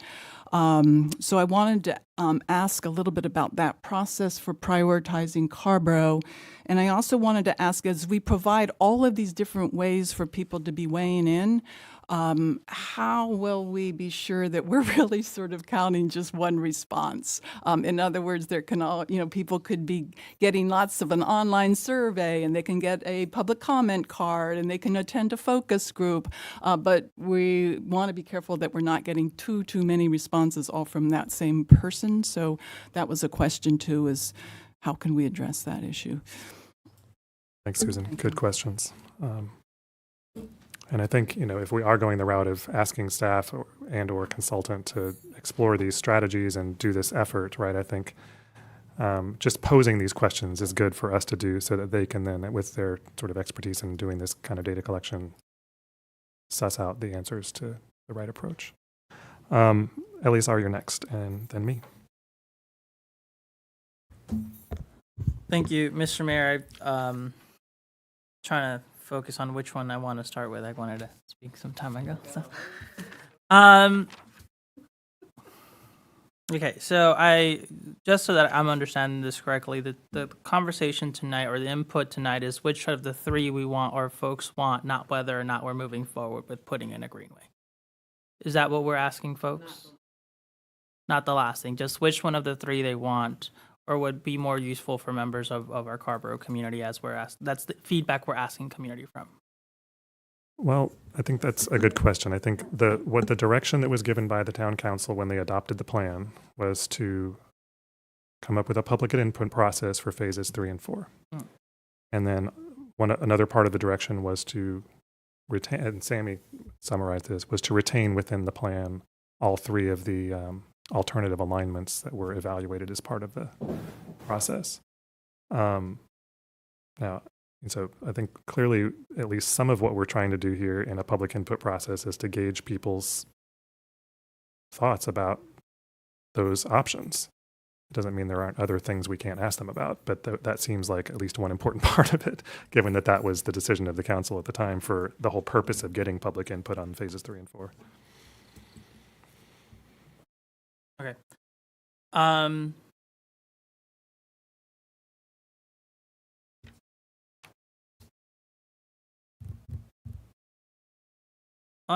So I wanted to ask a little bit about that process for prioritizing Carrboro. And I also wanted to ask, as we provide all of these different ways for people to be weighing in, how will we be sure that we're really sort of counting just one response? In other words, there can people could be getting lots of an online survey, and they can get a public comment card, and they can attend a focus group, but we want to be careful that we're not getting too many responses all from that same person. So that was a question too, is how can we address that issue? Thanks, Susan. Good questions. And I think, if we are going the route of asking staff or consultant to explore these strategies and do this effort, right, I think just posing these questions is good for us to do so that they can then, with their sort of expertise in doing this kind of data collection, suss out the answers to the right approach. Eleazar, you're next, and then me. Thank you, Mr. Mayor. I'm trying to focus on which one I want to start with. I wanted to speak some time ago. So, okay, so just so that I'm understanding this correctly, the conversation tonight or the input tonight is which of the 3 we want or folks want, not whether or not we're moving forward with putting in a greenway. Is that what we're asking folks? Not the last thing, just which one of the 3 they want or would be more useful for members of our Carrboro community as we're asked. That's the feedback we're asking community from. Well, I think that's a good question. I think the direction that was given by the town council when they adopted the plan was to come up with a public input process for phases 3 and 4. Mm. And then another part of the direction was to retain, and Sammy summarized this, was to retain within the plan all 3 of the alternative alignments that were evaluated as part of the process. Now, and so I think clearly at least some of what we're trying to do here in a public input process is to gauge people's thoughts about those options. It doesn't mean there aren't other things we can't ask them about, but that seems like at least one important part of it, given that that was the decision of the council at the time for the whole purpose of getting public input on phases 3 and 4. Okay. I'll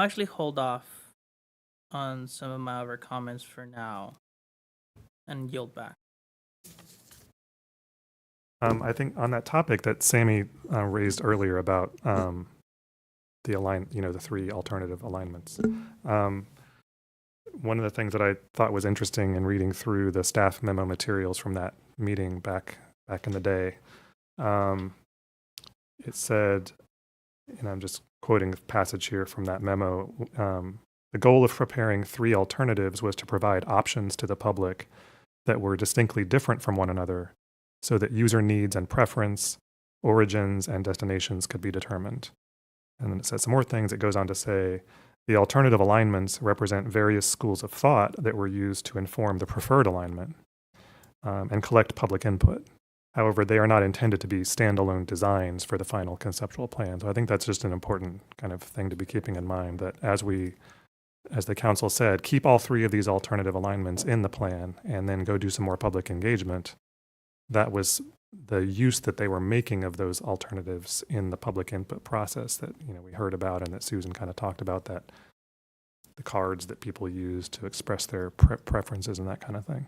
actually hold off on some of my other comments for now and yield back. I think on that topic that Sammy raised earlier about the the 3 alternative alignments. One of the things that I thought was interesting in reading through the staff memo materials from that meeting back in the day, it said, and I'm just quoting a passage here from that memo, the goal of preparing 3 alternatives was to provide options to the public that were distinctly different from one another so that user needs and preference, origins, and destinations could be determined. And then it says some more things. It goes on to say, the alternative alignments represent various schools of thought that were used to inform the preferred alignment and collect public input. However, they are not intended to be standalone designs for the final conceptual plan. So I think that's just an important kind of thing to be keeping in mind, that as the council said, keep all 3 of these alternative alignments in the plan and then go do some more public engagement. That was the use that they were making of those alternatives in the public input process that we heard about and that Susan kind of talked about, that the cards that people use to express their preferences and that kind of thing.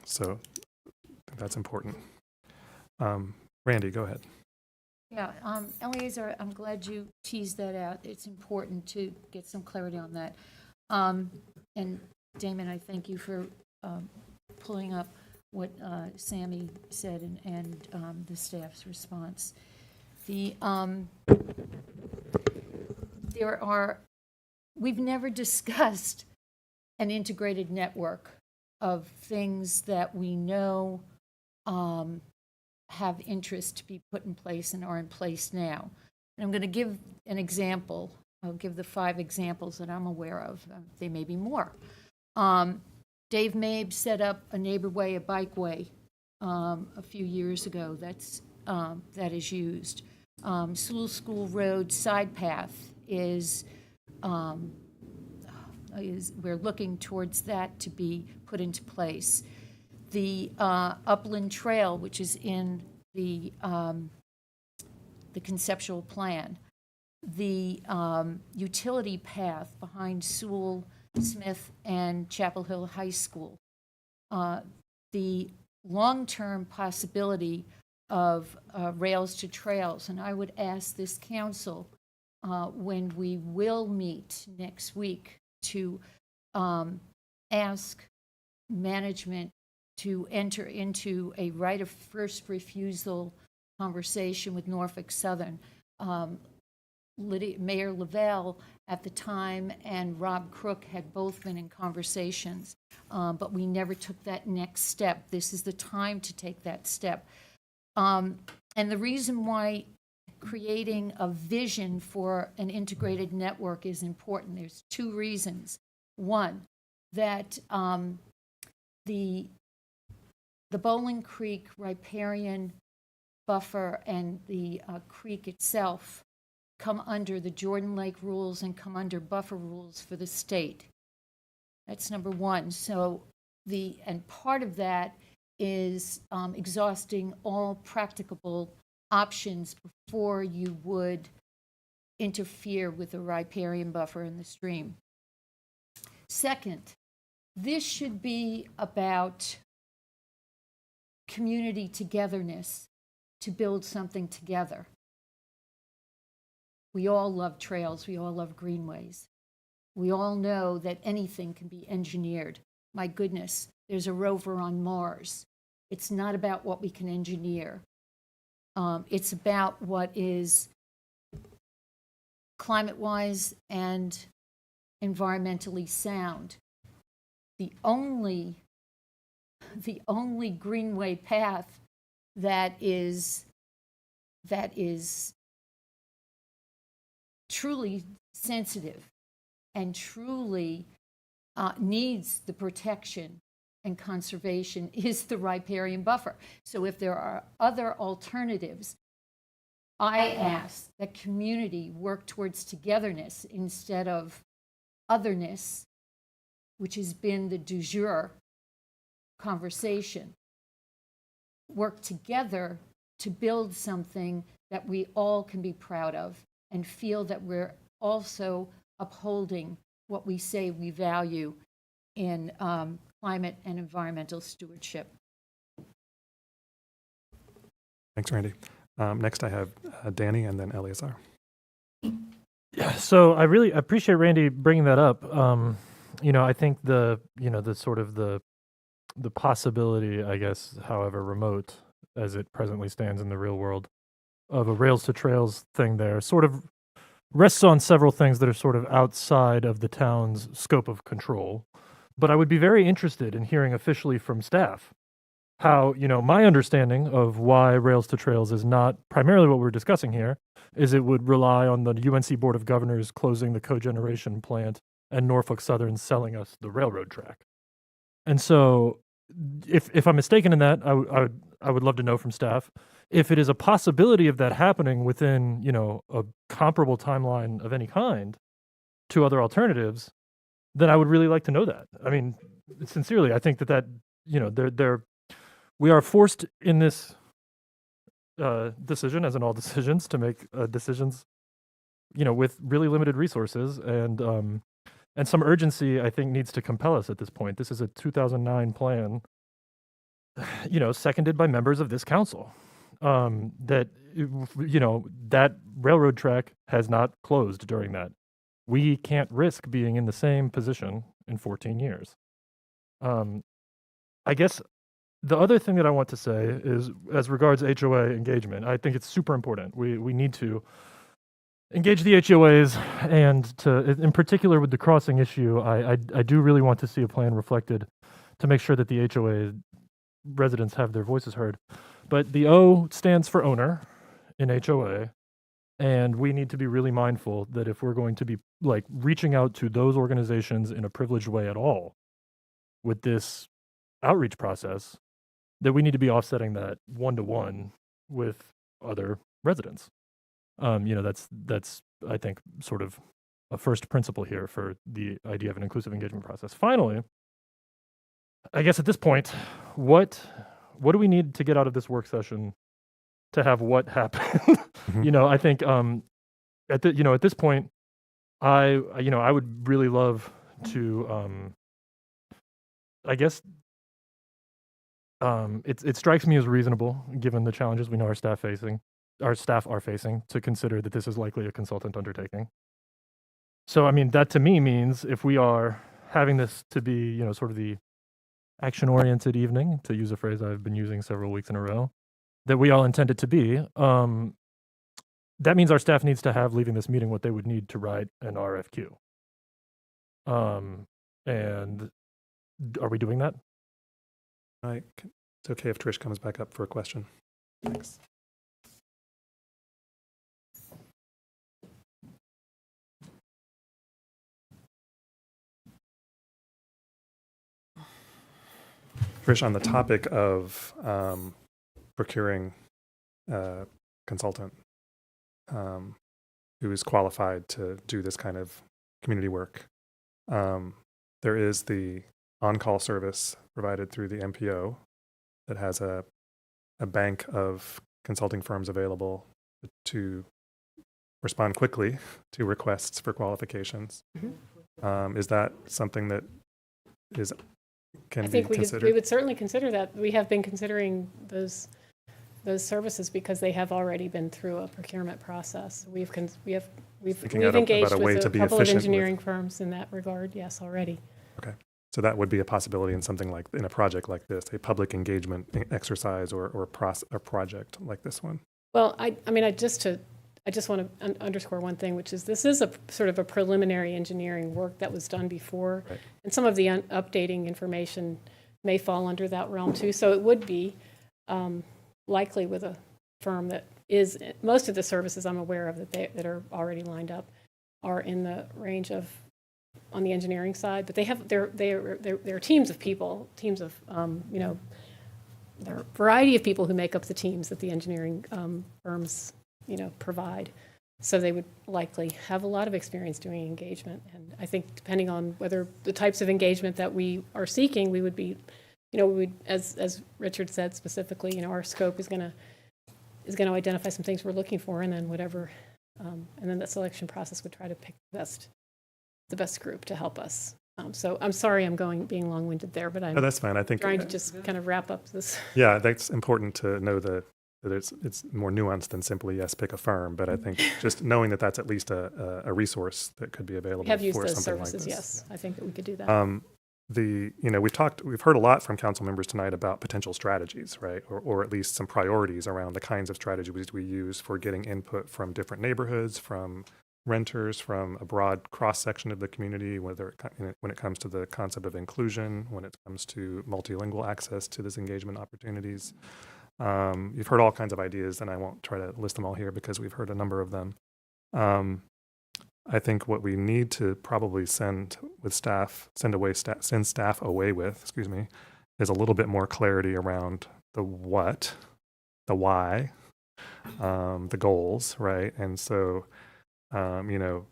So I think that's important. Randy, go ahead. Yeah, Eleazar, I'm glad you teased that out. It's important to get some clarity on that. And Damon, I thank you for pulling up what Sammy said and the staff's response. We've never discussed an integrated network of things that we know have interest to be put in place and are in place now. And I'm going to give an example. I'll give the 5 examples that I'm aware of. There may be more. Dave Mabe set up a neighborway, a bikeway a few years ago that is used. Sewell School Road side path is we're looking towards that to be put into place. The Upland Trail, which is in the conceptual plan, the utility path behind Sewell, Smith, and Chapel Hill High School, the long-term possibility of rails to trails. And I would ask this council, when we will meet next week, to ask management to enter into a right of first refusal conversation with Norfolk Southern. Mayor Lavelle at the time and Rob Crook had both been in conversations, but we never took that next step. This is the time to take that step. And the reason why creating a vision for an integrated network is important, there's 2 reasons. One, that the Bowling Creek riparian buffer and the creek itself come under the Jordan Lake rules and come under buffer rules for the state. That's number 1. So and part of that is exhausting all practicable options before you would interfere with the riparian buffer in the stream. Second, this should be about community togetherness to build something together. We all love trails. We all love greenways. We all know that anything can be engineered. My goodness, there's a rover on Mars. It's not about what we can engineer. It's about what is climate-wise and environmentally sound. The only greenway path that is truly sensitive and truly needs the protection and conservation is the riparian buffer. So if there are other alternatives, I ask that community work towards togetherness instead of otherness, which has been the du jour conversation. Work together to build something that we all can be proud of and feel that we're also upholding what we say we value in climate and environmental stewardship. Thanks, Randy. Next, I have Danny and then Eleazar. Yeah, so I really appreciate Randy bringing that up. I think the sort of the possibility, I guess, however remote as it presently stands in the real world, of a rails to trails thing there sort of rests on several things that are sort of outside of the town's scope of control. But I would be very interested in hearing officially from staff how, my understanding of why rails to trails is not primarily what we're discussing here, is it would rely on the UNC Board of Governors closing the cogeneration plant and Norfolk Southern selling us the railroad track. And so if I'm mistaken in that, I would love to know from staff if it is a possibility of that happening within, a comparable timeline of any kind to other alternatives, then I would really like to know that. I mean, sincerely, I think that we are forced in this decision, as in all decisions, to make decisions, with really limited resources, and some urgency, I think, needs to compel us at this point. This is a 2009 plan, seconded by members of this council. That railroad track has not closed during that. We can't risk being in the same position in 14 years. I guess the other thing that I want to say is, as regards HOA engagement, I think it's super important. We need to engage the HOAs, and in particular with the crossing issue, I do really want to see a plan reflected to make sure that the HOA residents have their voices heard. But the O stands for owner in HOA, and we need to be really mindful that if we're going to be reaching out to those organizations in a privileged way at all with this outreach process, that we need to be offsetting that one-to-one with other residents. That's I think sort of a first principle here for the idea of an inclusive engagement process. Finally, I guess at this point, what do we need to get out of this work session to have what happen? Mm-hmm. I think at this point, I would really love to I guess it strikes me as reasonable, given the challenges we know our staff are facing, to consider that this is likely a consultant undertaking. So I mean, that to me means if we are having this to be sort of the action-oriented evening, to use a phrase I've been using several weeks in a row, that we all intend it to be, that means our staff needs to have, leaving this meeting, what they would need to write an RFQ. And are we doing that? It's okay if Trish comes back up for a question. Thanks. Trish, on the topic of procuring a consultant who is qualified to do this kind of community work, there is the on-call service provided through the MPO that has a bank of consulting firms available to respond quickly to requests for qualifications. Is that something that can I be think considered? we would certainly consider that. We have been considering those those services because they have already been through a procurement process. We've Thinking about engaged a way with to a be couple of efficient with- engineering firms in that regard, yes, already. Okay. So that would be a possibility in something like, in a project like this, a public engagement exercise or a project like this one. Well, I just want to underscore one thing, which is this is a sort of a preliminary engineering work that was done before. Right. And some of the updating information may fall under that realm too. So it would be likely with a firm that is, most of the services I'm aware of that are already lined up are in the range of, on the engineering side, but they're teams of people, teams of, there are a variety of people who make up the teams that the engineering firms, provide. So they would likely have a lot of experience doing engagement. And I think depending on whether the types of engagement that we are seeking, we would be, we would, as Richard said specifically, our scope is going to identify some things we're looking for, and then whatever, and then the selection process would try to pick the best group to help us. So I'm sorry I'm being long-winded there, but I'm No, that's fine. I think trying to just kind of wrap up this. Yeah, that's important to know that it's more nuanced than simply, yes, pick a firm. But I think just knowing that that's at least a resource that could be available We have used for those something services, like this. yes. I think that we could do that. We've heard a lot from council members tonight about potential strategies, right? Or at least some priorities around the kinds of strategies we use for getting input from different neighborhoods, from renters, from a broad cross-section of the community, when it comes to the concept of inclusion, when it comes to multilingual access to these engagement opportunities. You've heard all kinds of ideas, and I won't try to list them all here because we've heard a number of them. I think what we need to probably send staff away with, is a little bit more clarity around the what, the why, the goals, right? And so, one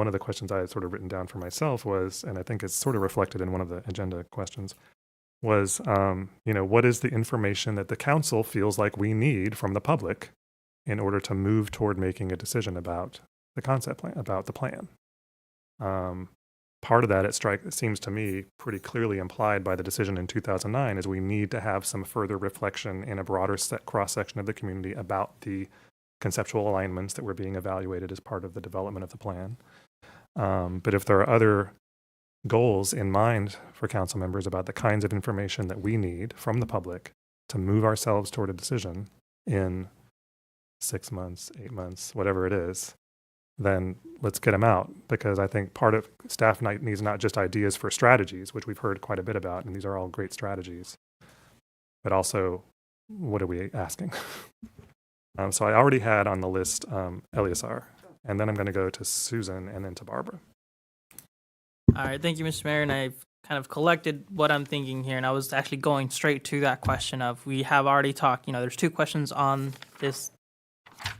of the questions I had sort of written down for myself was, and I think it's sort of reflected in one of the agenda questions, was, what is the information that the council feels like we need from the public in order to move toward making a decision about the concept plan, about the plan? Part of that, it seems to me, pretty clearly implied by the decision in 2009, is we need to have some further reflection in a broader cross-section of the community about the conceptual alignments that were being evaluated as part of the development of the plan. But if there are other goals in mind for council members about the kinds of information that we need from the public to move ourselves toward a decision in 6 months, 8 months, whatever it is, then let's get them out, because I think part of staff night needs not just ideas for strategies, which we've heard quite a bit about, and these are all great strategies, but also what are we asking? So I already had on the list Eleazar, and then I'm going to go to Susan and then to Barbara. All right, thank you, Mr. Mayor. And I've kind of collected what I'm thinking here, and I was actually going straight to that question of, we have already talked, there's 2 questions on this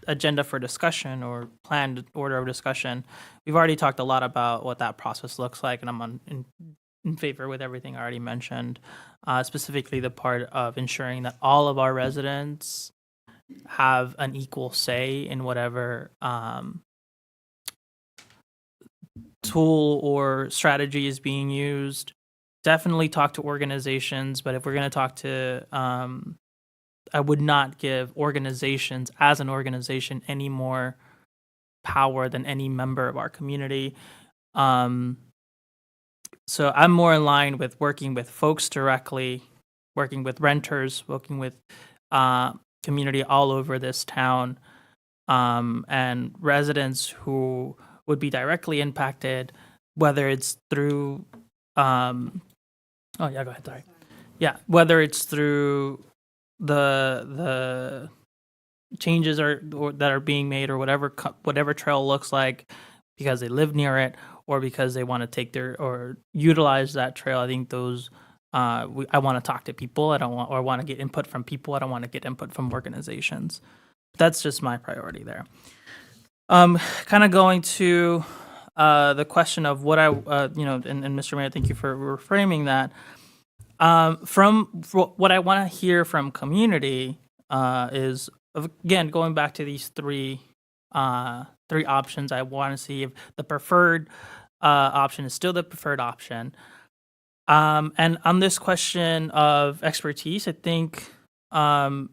agenda for discussion or planned order of discussion. We've already talked a lot about what that process looks like, and I'm in favor with everything I already mentioned, specifically the part of ensuring that all of our residents have an equal say in whatever tool or strategy is being used. Definitely talk to organizations, but if we're going to talk to, I would not give organizations as an organization any more power than any member of our community. So I'm more in line with working with folks directly, working with renters, working with community all over this town, and residents who would be directly impacted, whether it's through, go ahead, sorry. Yeah, whether it's through the changes that are being made, or whatever trail looks like, because they live near it or because they want to take or utilize that trail. I think those, I want to talk to people. I want to get input from people. I don't want to get input from organizations. That's just my priority there. Kind of going to the question of what and Mr. Mayor, thank you for reframing that. From what I want to hear from community is, again, going back to these three options. I want to see if the preferred option is still the preferred option. And on this question of expertise, I think I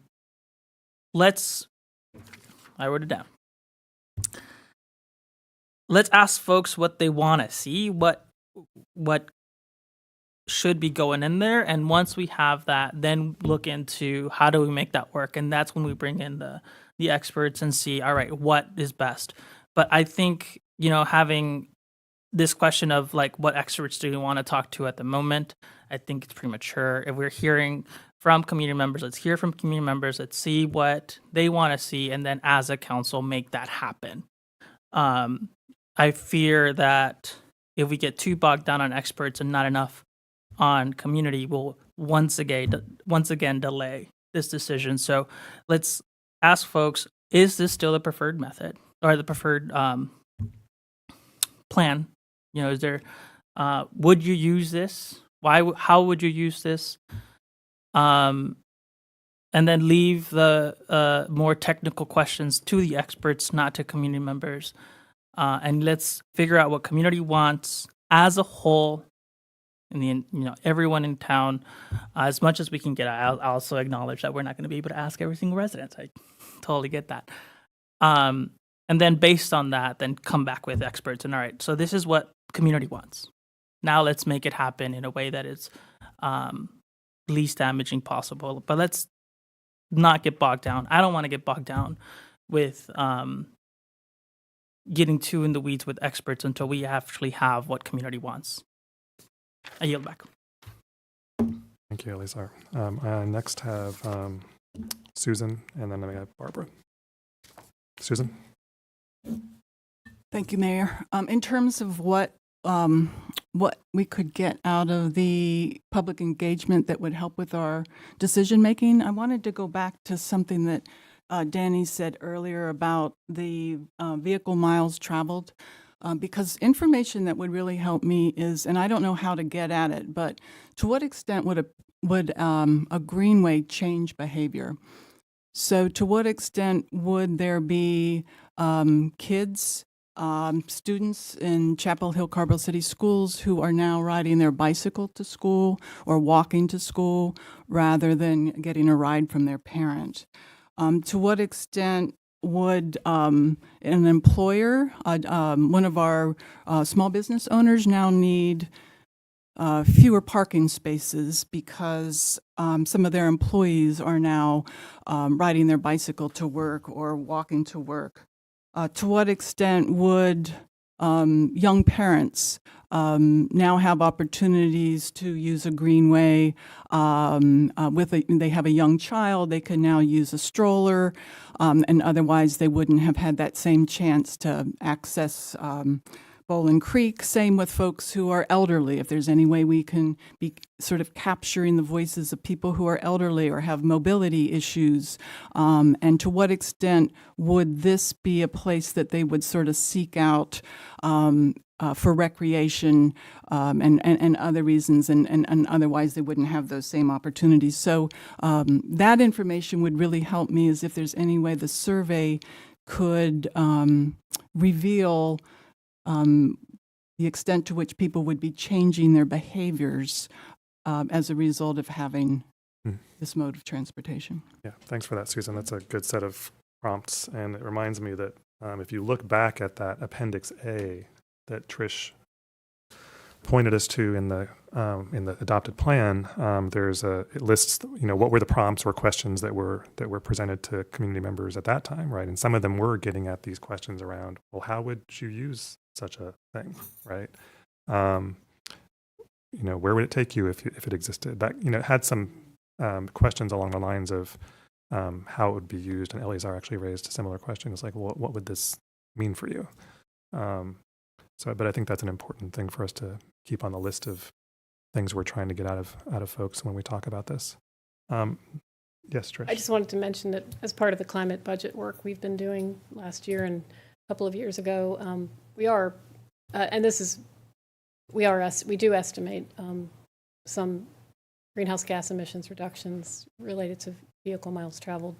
wrote it down. Let's ask folks what they want to see, what should be going in there, and once we have that, then look into how do we make that work, and that's when we bring in the experts and see, all right, what is best. But I think, having this question of like, what experts do we want to talk to at the moment, I think it's premature. If we're hearing from community members, let's hear from community members, let's see what they want to see, and then as a council, make that happen. I fear that if we get too bogged down on experts and not enough on community, we'll once again delay this decision. So let's ask folks, is this still the preferred method or the preferred plan? Is there, would you use this? How would you use this? And then leave the more technical questions to the experts, not to community members. And let's figure out what community wants as a whole, and everyone in town, as much as we can get. I'll also acknowledge that we're not going to be able to ask every single resident. I totally get that. And then based on that, then come back with experts. And all right, so this is what community wants. Now let's make it happen in a way that is least damaging possible. But let's not get bogged down. I don't want to get bogged down with getting too in the weeds with experts until we actually have what community wants. I yield back. Thank you, Elizar. I next have Susan, and then I have Barbara. Susan? Thank you, Mayor. In terms of what we could get out of the public engagement that would help with our decision making, I wanted to go back to something that Danny said earlier about the vehicle miles traveled, because information that would really help me is, and I don't know how to get at it, but to what extent would a greenway change behavior? So to what extent would there be kids, students in Chapel Hill, Carrboro City Schools who are now riding their bicycle to school or walking to school rather than getting a ride from their parent? To what extent would an employer, one of our small business owners, now need fewer parking spaces because some of their employees are now riding their bicycle to work or walking to work? To what extent would young parents now have opportunities to use a greenway? They have a young child, they can now use a stroller, and otherwise they wouldn't have had that same chance to access Bowling Creek. Same with folks who are elderly. If there's any way we can be sort of capturing the voices of people who are elderly or have mobility issues, and to what extent would this be a place that they would sort of seek out for recreation and other reasons, and otherwise they wouldn't have those same opportunities. So that information would really help me, as if there's any way the survey could reveal the extent to which people would be changing their behaviors as a result of having this mode of transportation. Yeah, thanks for that, Susan. That's a good set of prompts, and it reminds me that if you look back at that Appendix A that Trish pointed us to in the adopted plan, it lists what were the prompts or questions that were presented to community members at that time, right? And some of them were getting at these questions around, well, how would you use such a thing, right? Where would it take you if it existed? That it had some questions along the lines of how it would be used, and Eleazar actually raised a similar question. It's like, well, what would this mean for you? But I think that's an important thing for us to keep on the list of things we're trying to get out of folks when we talk about this. Yes, Trish. I just wanted to mention that as part of the climate budget work we've been doing last year and a couple of years ago, we do estimate some greenhouse gas emissions reductions related to vehicle miles traveled,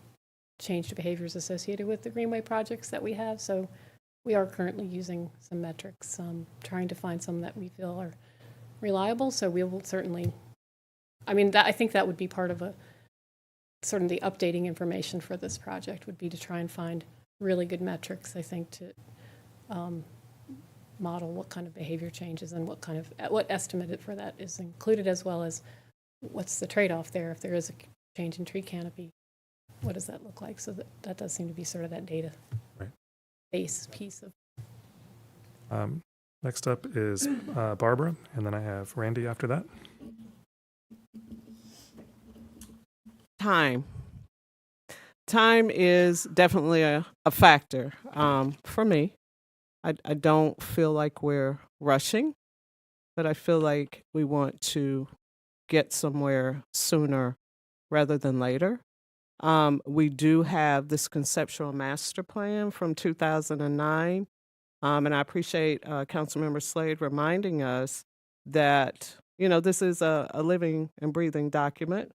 changed behaviors associated with the Greenway projects that we have. So we are currently using some metrics, trying to find some that we feel are reliable. So we will certainly, I think that would be part of sort of the updating information for this project would be to try and find really good metrics, I think, to model what kind of behavior changes and what estimate for that is included, as well as what's the trade-off there if there is a change in tree canopy. What does that look like? So that does seem to be sort of that data base piece of. Next up is Barbara, and then I have Randy after that. Time. Time is definitely a factor for me. I don't feel like we're rushing, but I feel like we want to get somewhere sooner rather than later. We do have this conceptual master plan from 2009, and I appreciate Councilmember Slade reminding us that, this is a living and breathing document.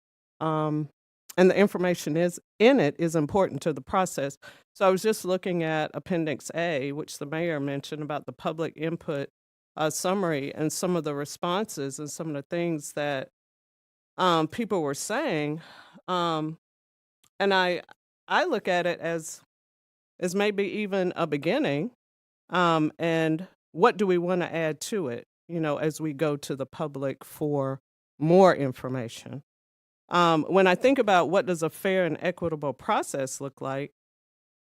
And the information in it is important to the process. So I was just looking at Appendix A, which the mayor mentioned about the public input summary and some of the responses and some of the things that people were saying. And I look at it as maybe even a beginning. And what do we want to add to it, as we go to the public for more information? When I think about what does a fair and equitable process look like,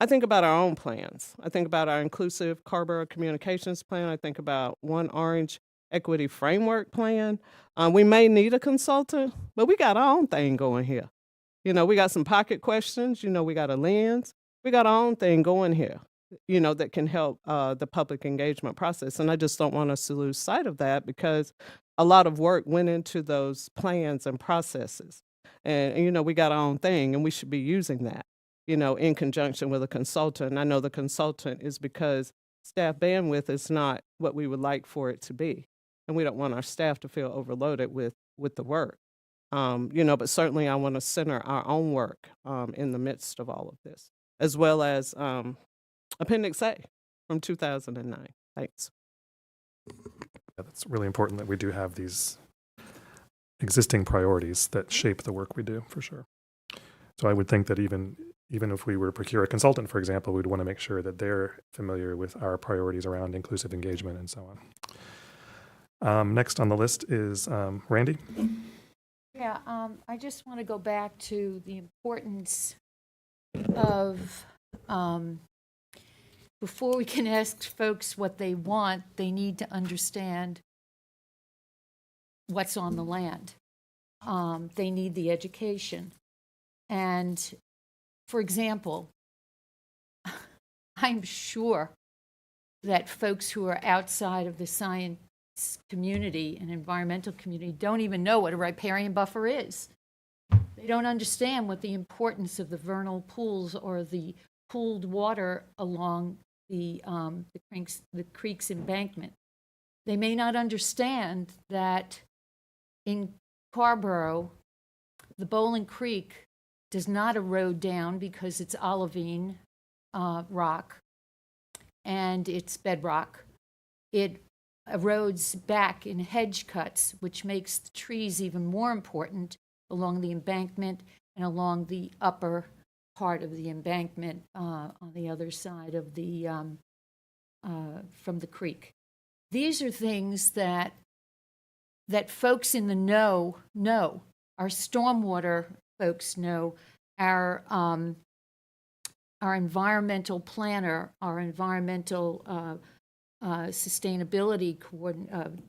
I think about our own plans. I think about our inclusive Carrboro communications plan. I think about One Orange Equity Framework plan. We may need a consultant, but we got our own thing going here. We got some pocket questions. We got a lens. We got our own thing going here, that can help the public engagement process. And I just don't want us to lose sight of that, because a lot of work went into those plans and processes. And we got our own thing, and we should be using that, in conjunction with a consultant. And I know the consultant is because staff bandwidth is not what we would like for it to be. And we don't want our staff to feel overloaded with the work. But certainly I want to center our own work in the midst of all of this, as well as Appendix A from 2009. Thanks. Yeah, that's really important that we do have these existing priorities that shape the work we do, for sure. So I would think that even if we were to procure a consultant, for example, we'd want to make sure that they're familiar with our priorities around inclusive engagement and so on. Next on the list is Randy. Yeah, I just want to go back to the importance of, before we can ask folks what they want, they need to understand what's on the land. They need the education. And for example, I'm sure that folks who are outside of the science community and environmental community don't even know what a riparian buffer is. They don't understand what the importance of the vernal pools or the pooled water along the creek's embankment. They may not understand that in Carrboro, the Bowling Creek does not erode down because it's olivine rock and it's bedrock. It erodes back in hedge cuts, which makes the trees even more important along the embankment and along the upper part of the embankment on the other side of the from the creek. These are things that folks in the know. Our stormwater folks know. Our environmental planner, our environmental sustainability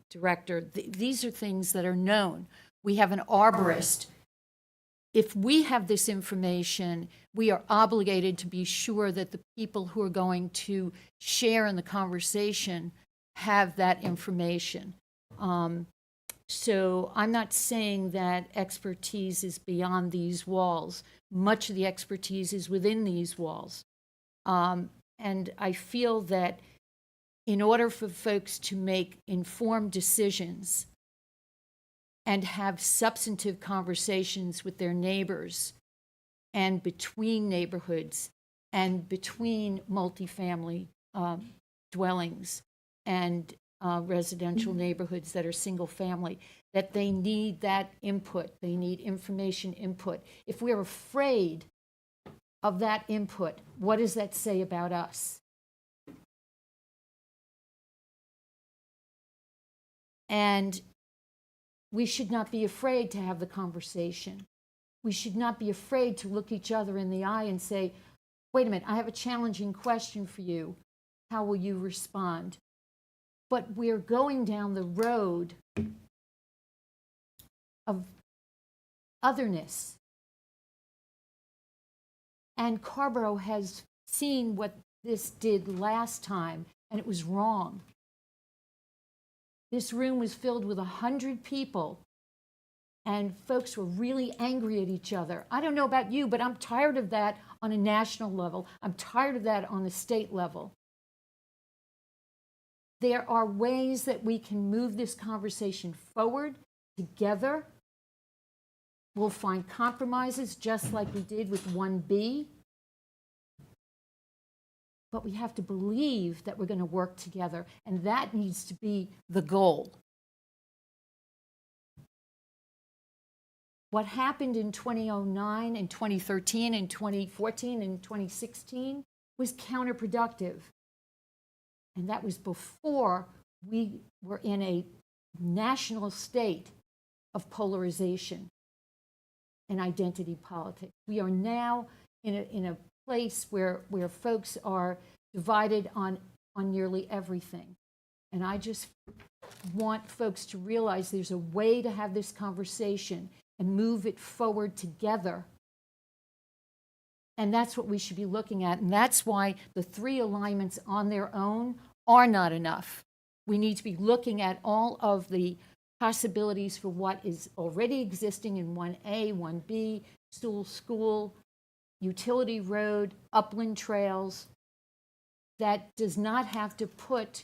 director. These are things that are known. We have an arborist. If we have this information, we are obligated to be sure that the people who are going to share in the conversation have that information. So I'm not saying that expertise is beyond these walls. Much of the expertise is within these walls. And I feel that in order for folks to make informed decisions and have substantive conversations with their neighbors and between neighborhoods and between multifamily dwellings and residential neighborhoods that are single family, that they need that input. They need information input. If we're afraid of that input, what does that say about us? And we should not be afraid to have the conversation. We should not be afraid to look each other in the eye and say, wait a minute, I have a challenging question for you. How will you respond? But we're going down the road of otherness. And Carrboro has seen what this did last time, and it was wrong. This room was filled with 100 people, and folks were really angry at each other. I don't know about you, but I'm tired of that on a national level. I'm tired of that on a state level. There are ways that we can move this conversation forward together. We'll find compromises just like we did with 1B. But we have to believe that we're going to work together, and that needs to be the goal. What happened in 2009 and 2013 and 2014 and 2016 was counterproductive. And that was before we were in a national state of polarization and identity politics. We are now in a place where folks are divided on nearly everything. And I just want folks to realize there's a way to have this conversation and move it forward together. And that's what we should be looking at. And that's why the 3 alignments on their own are not enough. We need to be looking at all of the possibilities for what is already existing in 1A, 1B, Stool School, utility road, upland trails, that does not have to put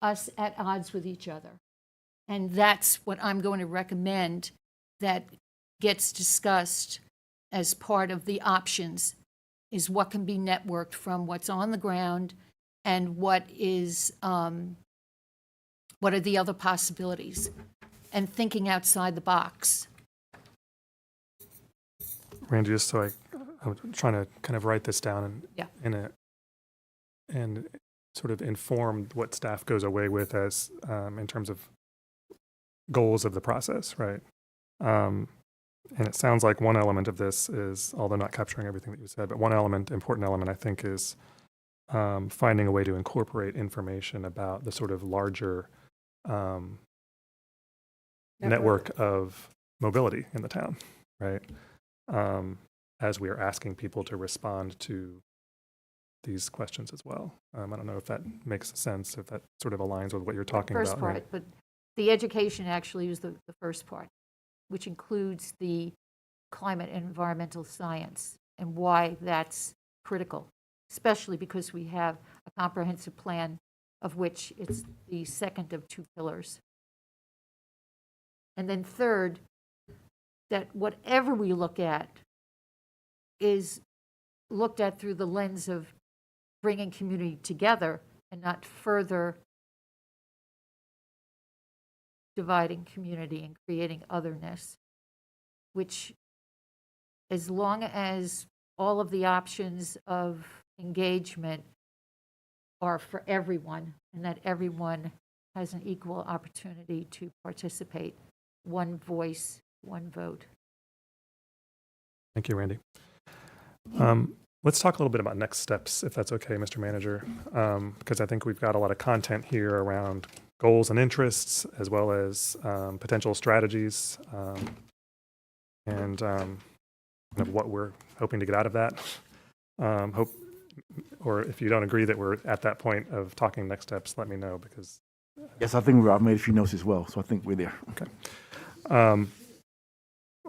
us at odds with each other. And that's what I'm going to recommend that gets discussed as part of the options, is what can be networked from what's on the ground and what are the other possibilities, and thinking outside the box. Randy, just so I'm trying to kind of write this down and sort of inform what staff goes away with as in terms of goals of the process, right? And it sounds like one element of this is, although not capturing everything that you said, but one important element I think is finding a way to incorporate information about the sort of larger network of mobility in the town, right? As we are asking people to respond to these questions as well. I don't know if that makes sense, if that sort of aligns with what you're talking about. First part, right? but the education actually is the first part, which includes the climate and environmental science and why that's critical, especially because we have a comprehensive plan of which it's the second of 2 pillars. And then third, that whatever we look at is looked at through the lens of bringing community together and not further dividing community and creating otherness, which, as long as all of the options of engagement are for everyone and that everyone has an equal opportunity to participate, one voice, one vote. Thank you, Randy. Let's talk a little bit about next steps, if that's okay, Mr. Manager, because I think we've got a lot of content here around goals and interests, as well as potential strategies, and kind of what we're hoping to get out of that. Or if you don't agree that we're at that point of talking next steps, let me know, because Yes, I think I've made a few notes as well, so I think we're there. okay.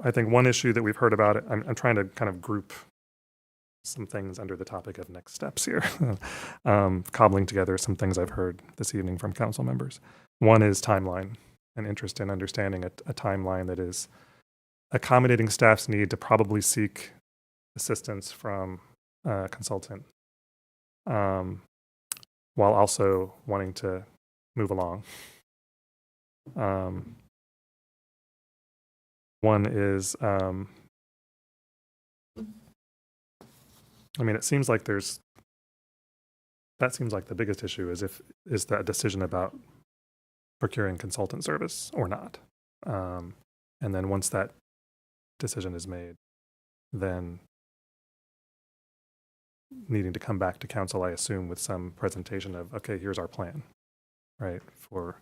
I think one issue that we've heard about, I'm trying to kind of group some things under the topic of next steps here, cobbling together some things I've heard this evening from council members. One is timeline, an interest in understanding a timeline that is accommodating staff's need to probably seek assistance from a consultant, while also wanting to move along. One is, it seems like that seems like the biggest issue is that decision about procuring consultant service or not. And then once that decision is made, then needing to come back to council, I assume, with some presentation of, okay, here's our plan, right, for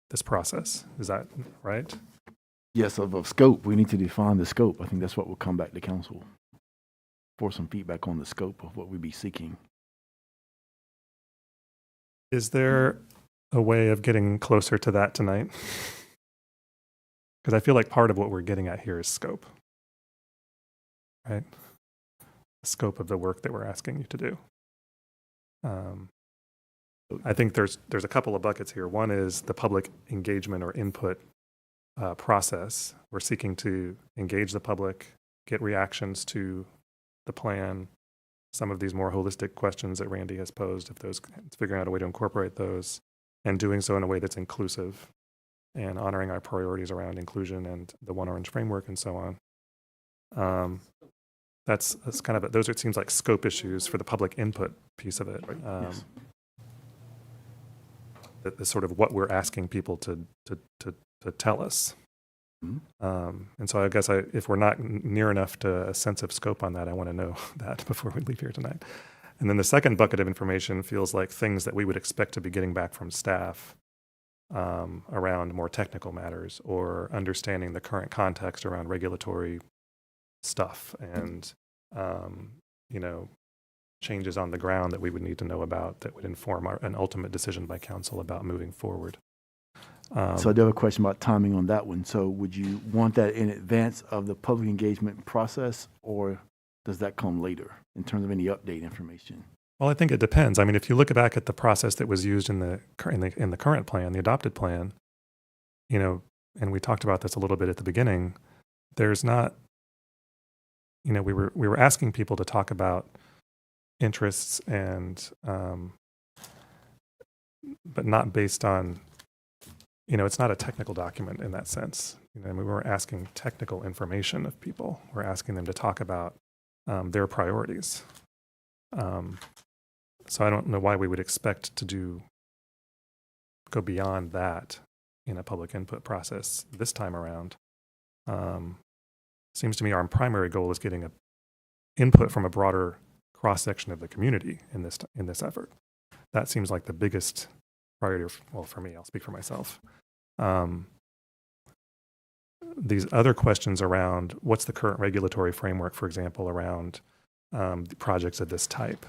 this process. Is that right? Yes, of scope. We need to define the scope. I think that's what will come back to council for some feedback on the scope of what we'd be seeking. Is there a way of getting closer to that tonight? Because I feel like part of what we're getting at here is scope, right? The scope of the work that we're asking you to do. I think there's a couple of buckets here. One is the public engagement or input process. We're seeking to engage the public, get reactions to the plan, some of these more holistic questions that Randy has posed, figuring out a way to incorporate those, and doing so in a way that's inclusive and honoring our priorities around inclusion and the One Orange framework and so on. That's kind of those are, it seems like, scope issues for the public input piece of it. Yes. The sort of what we're asking people to tell us. Mhm. And so I guess if we're not near enough to a sense of scope on that, I want to know that before we leave here tonight. And then the second bucket of information feels like things that we would expect to be getting back from staff around more technical matters or understanding the current context around regulatory stuff and, changes on the ground that we would need to know about that would inform an ultimate decision by council about moving forward. So I do have a question about timing on that one. So would you want that in advance of the public engagement process, or does that come later in terms of any update information? Well, I think it depends. I mean, if you look back at the process that was used in the current plan, the adopted plan, and we talked about this a little bit at the beginning, there's not, we were asking people to talk about interests and, but not based on, it's not a technical document in that sense. We weren't asking technical information of people. We're asking them to talk about their priorities. So I don't know why we would expect to go beyond that in a public input process this time around. Seems to me our primary goal is getting input from a broader cross-section of the community in this effort. That seems like the biggest priority, for me, I'll speak for myself. These other questions around what's the current regulatory framework, for example, around projects of this type.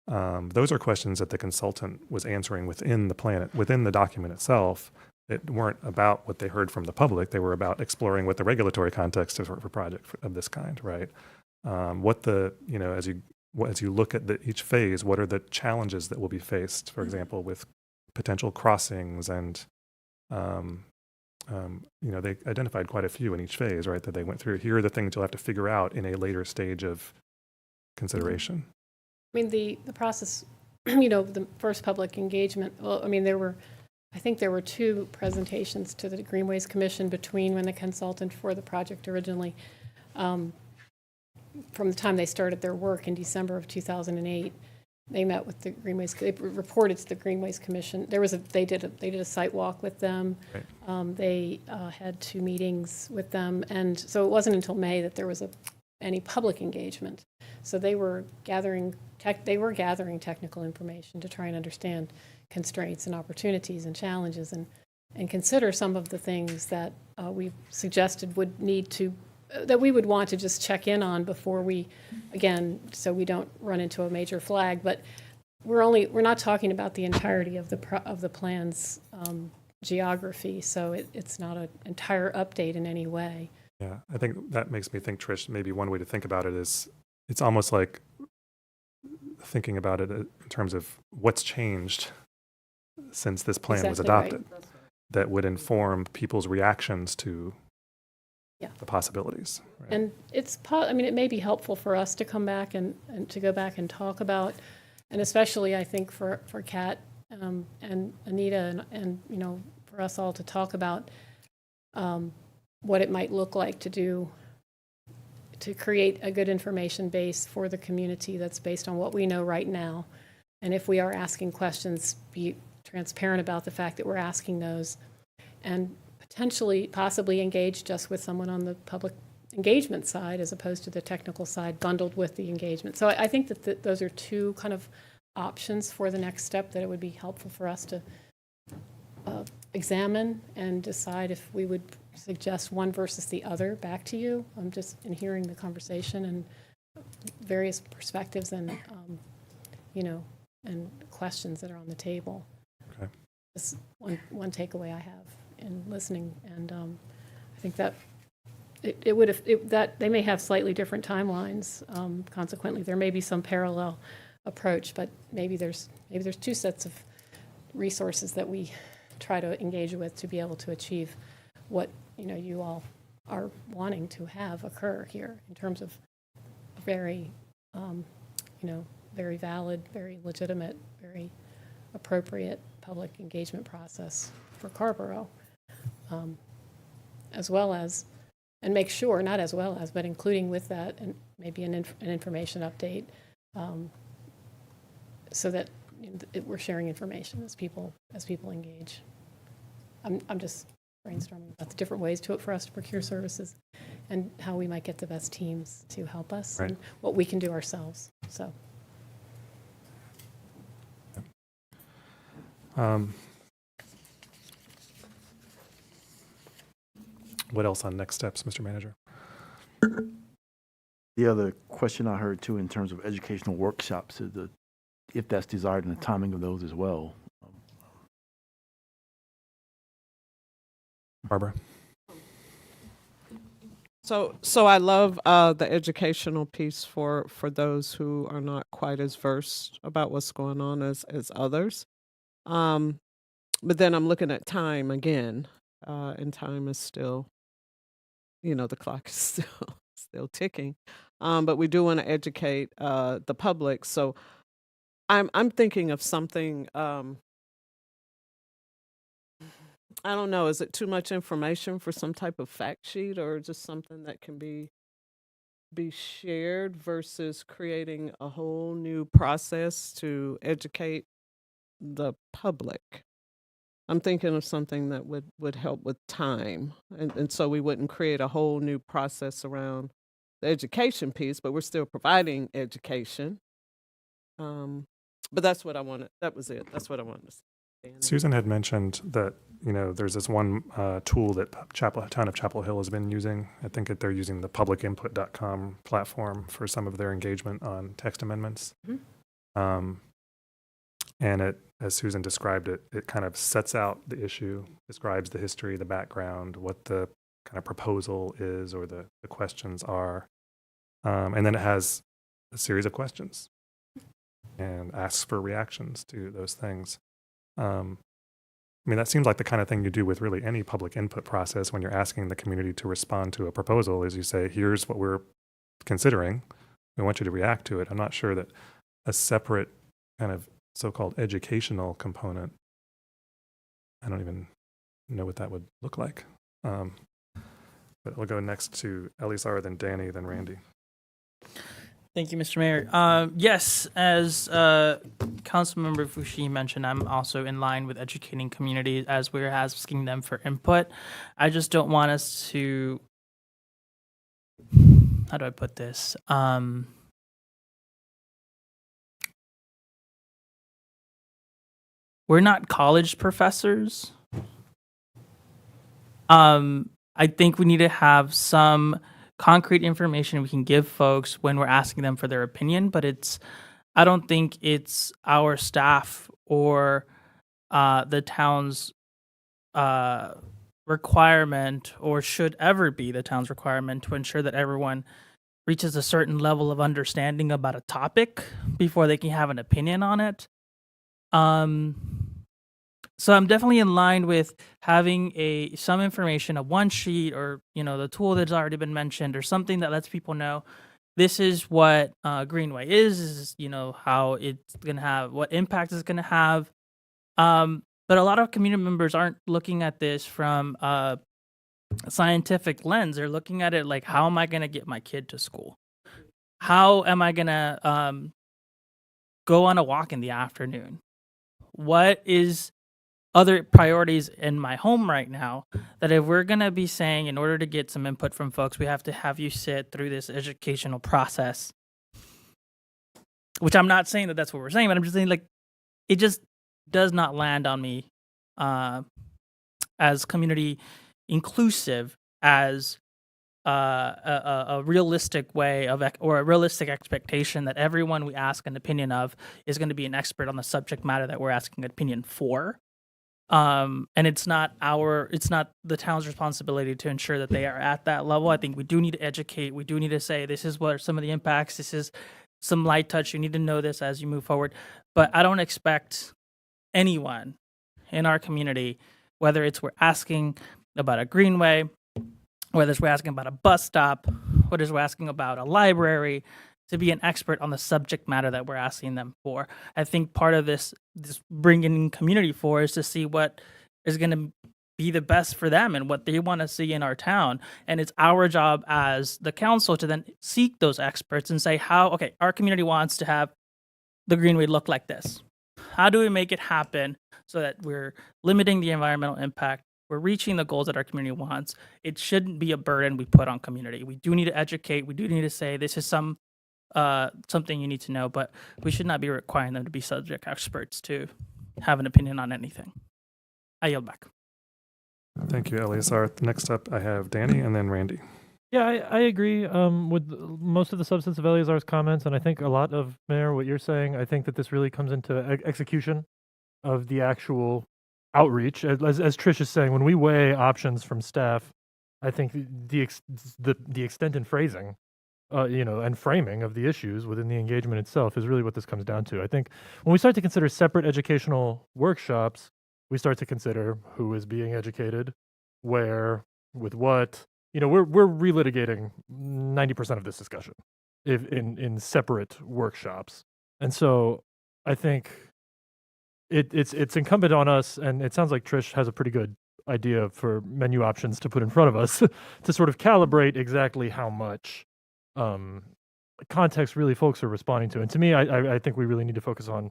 Those are questions that the consultant was answering within the document itself. It weren't about what they heard from the public. They were about exploring what the regulatory context is for a project of this kind, right? As you look at each phase, what are the challenges that will be faced, for example, with potential crossings and, they identified quite a few in each phase, right, that they went through. Here are the things you'll have to figure out in a later stage of consideration. I mean, the process, the first public engagement, I think there were 2 presentations to the Greenways Commission between when the consultant for the project originally, from the time they started their work in December of 2008, they met with the Greenways, they reported to the Greenways Commission. They did a site walk with them. Right. They had 2 meetings with them. And so it wasn't until May that there was any public engagement. So they were gathering technical information to try and understand constraints and opportunities and challenges and consider some of the things that we've suggested would need to, that we would want to just check in on before we, again, so we don't run into a major flag. But we're not talking about the entirety of the plan's geography, so it's not an entire update in any way. Yeah, I think that makes me think, Trish, maybe one way to think about it is it's almost like thinking about it in terms of what's changed since this plan was adopted, right. That would inform people's reactions to the possibilities. Right? And it may be helpful for us to come back and to go back and talk about, and especially I think for Kat and Anita and for us all to talk about what it might look like to create a good information base for the community that's based on what we know right now. And if we are asking questions, be transparent about the fact that we're asking those, and possibly engage just with someone on the public engagement side as opposed to the technical side bundled with the engagement. So I think that those are two kind of options for the next step that it would be helpful for us to examine and decide if we would suggest one versus the other back to you. I'm just in hearing the conversation and various perspectives and, and questions that are on the table. Okay. That's one takeaway I have in listening. And I think that that they may have slightly different timelines. Consequently, there may be some parallel approach, but maybe there's two sets of resources that we try to engage with to be able to achieve what you all are wanting to have occur here in terms of very very valid, very legitimate, very appropriate public engagement process for Carrboro, as well as, and make sure, not as well as, but including with that, and maybe an information update, so that we're sharing information as people engage. I'm just brainstorming about the different ways for us to procure services and how we might get the best teams to help us, Right. and what we can do ourselves. So. What else on next steps, Mr. Manager? The other question I heard too in terms of educational workshops is if that's desired and the timing of those as well. Barbara? So I love the educational piece for those who are not quite as versed about what's going on as others. But then I'm looking at time again, and time is still, the clock is still ticking. But we do want to educate the public. So I'm thinking of something. I don't know. Is it too much information for some type of fact sheet, or just something that can be shared versus creating a whole new process to educate the public? I'm thinking of something that would help with time, and so we wouldn't create a whole new process around the education piece, but we're still providing education. But that's what I wanted. That was it. That's what I wanted to say. Susan had mentioned that, there's this one tool that town of Chapel Hill has been using. I think that they're using the publicinput.com platform for some of their engagement on text amendments. Mm-hmm. And it, as Susan described it, it kind of sets out the issue, describes the history, the background, what the kind of proposal is or the questions are. And then it has a series of questions and asks for reactions to those things. That seems like the kind of thing you do with really any public input process when you're asking the community to respond to a proposal, is you say, here's what we're considering. We want you to react to it. I'm not sure that a separate kind of so-called educational component, I don't even know what that would look like. But we'll go next to Elisar, then Danny, then Randy. Thank you, Mr. Mayor. Yes, as Councilmember Fushi mentioned, I'm also in line with educating communities as we're asking them for input. I just don't want us to, how do I put this? We're not college professors. I think we need to have some concrete information we can give folks when we're asking them for their opinion, but I don't think it's our staff or the town's requirement, or should ever be the town's requirement, to ensure that everyone reaches a certain level of understanding about a topic before they can have an opinion on it. So I'm definitely in line with having some information, a one sheet, or the tool that's already been mentioned, or something that lets people know this is what Greenway is how it's gonna have, what impact it's gonna have. But a lot of community members aren't looking at this from a scientific lens. They're looking at it like, how am I going to get my kid to school? How am I going to go on a walk in the afternoon? What is other priorities in my home right now that if we're going to be saying in order to get some input from folks, we have to have you sit through this educational process, which I'm not saying that that's what we're saying, but I'm just saying like it just does not land on me as community inclusive as a realistic way of or a realistic expectation that everyone we ask an opinion of is going to be an expert on the subject matter that we're asking an opinion for. And it's not the town's responsibility to ensure that they are at that level. I think we do need to educate. We do need to say this is what are some of the impacts. This is some light touch. You need to know this as you move forward. But I don't expect anyone in our community, whether it's we're asking about a greenway, whether it's we're asking about a bus stop, whether it's we're asking about a library, to be an expert on the subject matter that we're asking them for. I think part of this bringing in community for is to see what is going to be the best for them and what they want to see in our town. And it's our job as the council to then seek those experts and say, okay, our community wants to have the greenway look like this. How do we make it happen so that we're limiting the environmental impact? We're reaching the goals that our community wants. It shouldn't be a burden we put on community. We do need to educate. We do need to say this is something you need to know, but we should not be requiring them to be subject experts to have an opinion on anything. I yield back. Thank you, Eleazar. Next up, I have Danny and then Randy. Yeah, I agree with most of the substance of Eleazar's comments, and I think a lot of, Mayor, what you're saying. I think that this really comes into execution of the actual outreach. As Trish is saying, when we weigh options from staff, I think the extent and phrasing, and framing of the issues within the engagement itself is really what this comes down to. I think when we start to consider separate educational workshops, we start to consider who is being educated, where, with what. We're relitigating 90% of this discussion if in separate workshops. And so I think it's incumbent on us, and it sounds like Trish has a pretty good idea for menu options to put in front of us to sort of calibrate exactly how much context really folks are responding to. And to me, I think we really need to focus on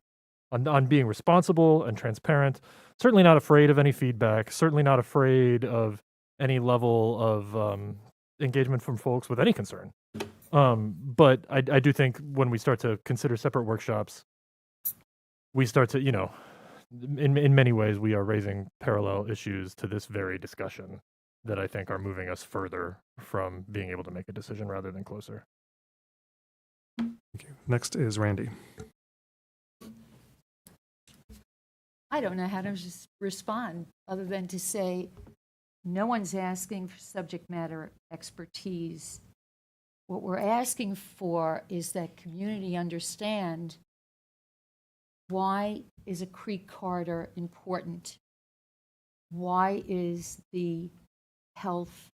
being responsible and transparent, certainly not afraid of any feedback, certainly not afraid of any level of engagement from folks with any concern. But I do think when we start to consider separate workshops, we start to, in many ways, we are raising parallel issues to this very discussion that I think are moving us further from being able to make a decision rather than closer. Thank you. Next is Randy. I don't know how to respond other than to say no one's asking for subject matter expertise. What we're asking for is that community understand why is a creek corridor important? Why is the health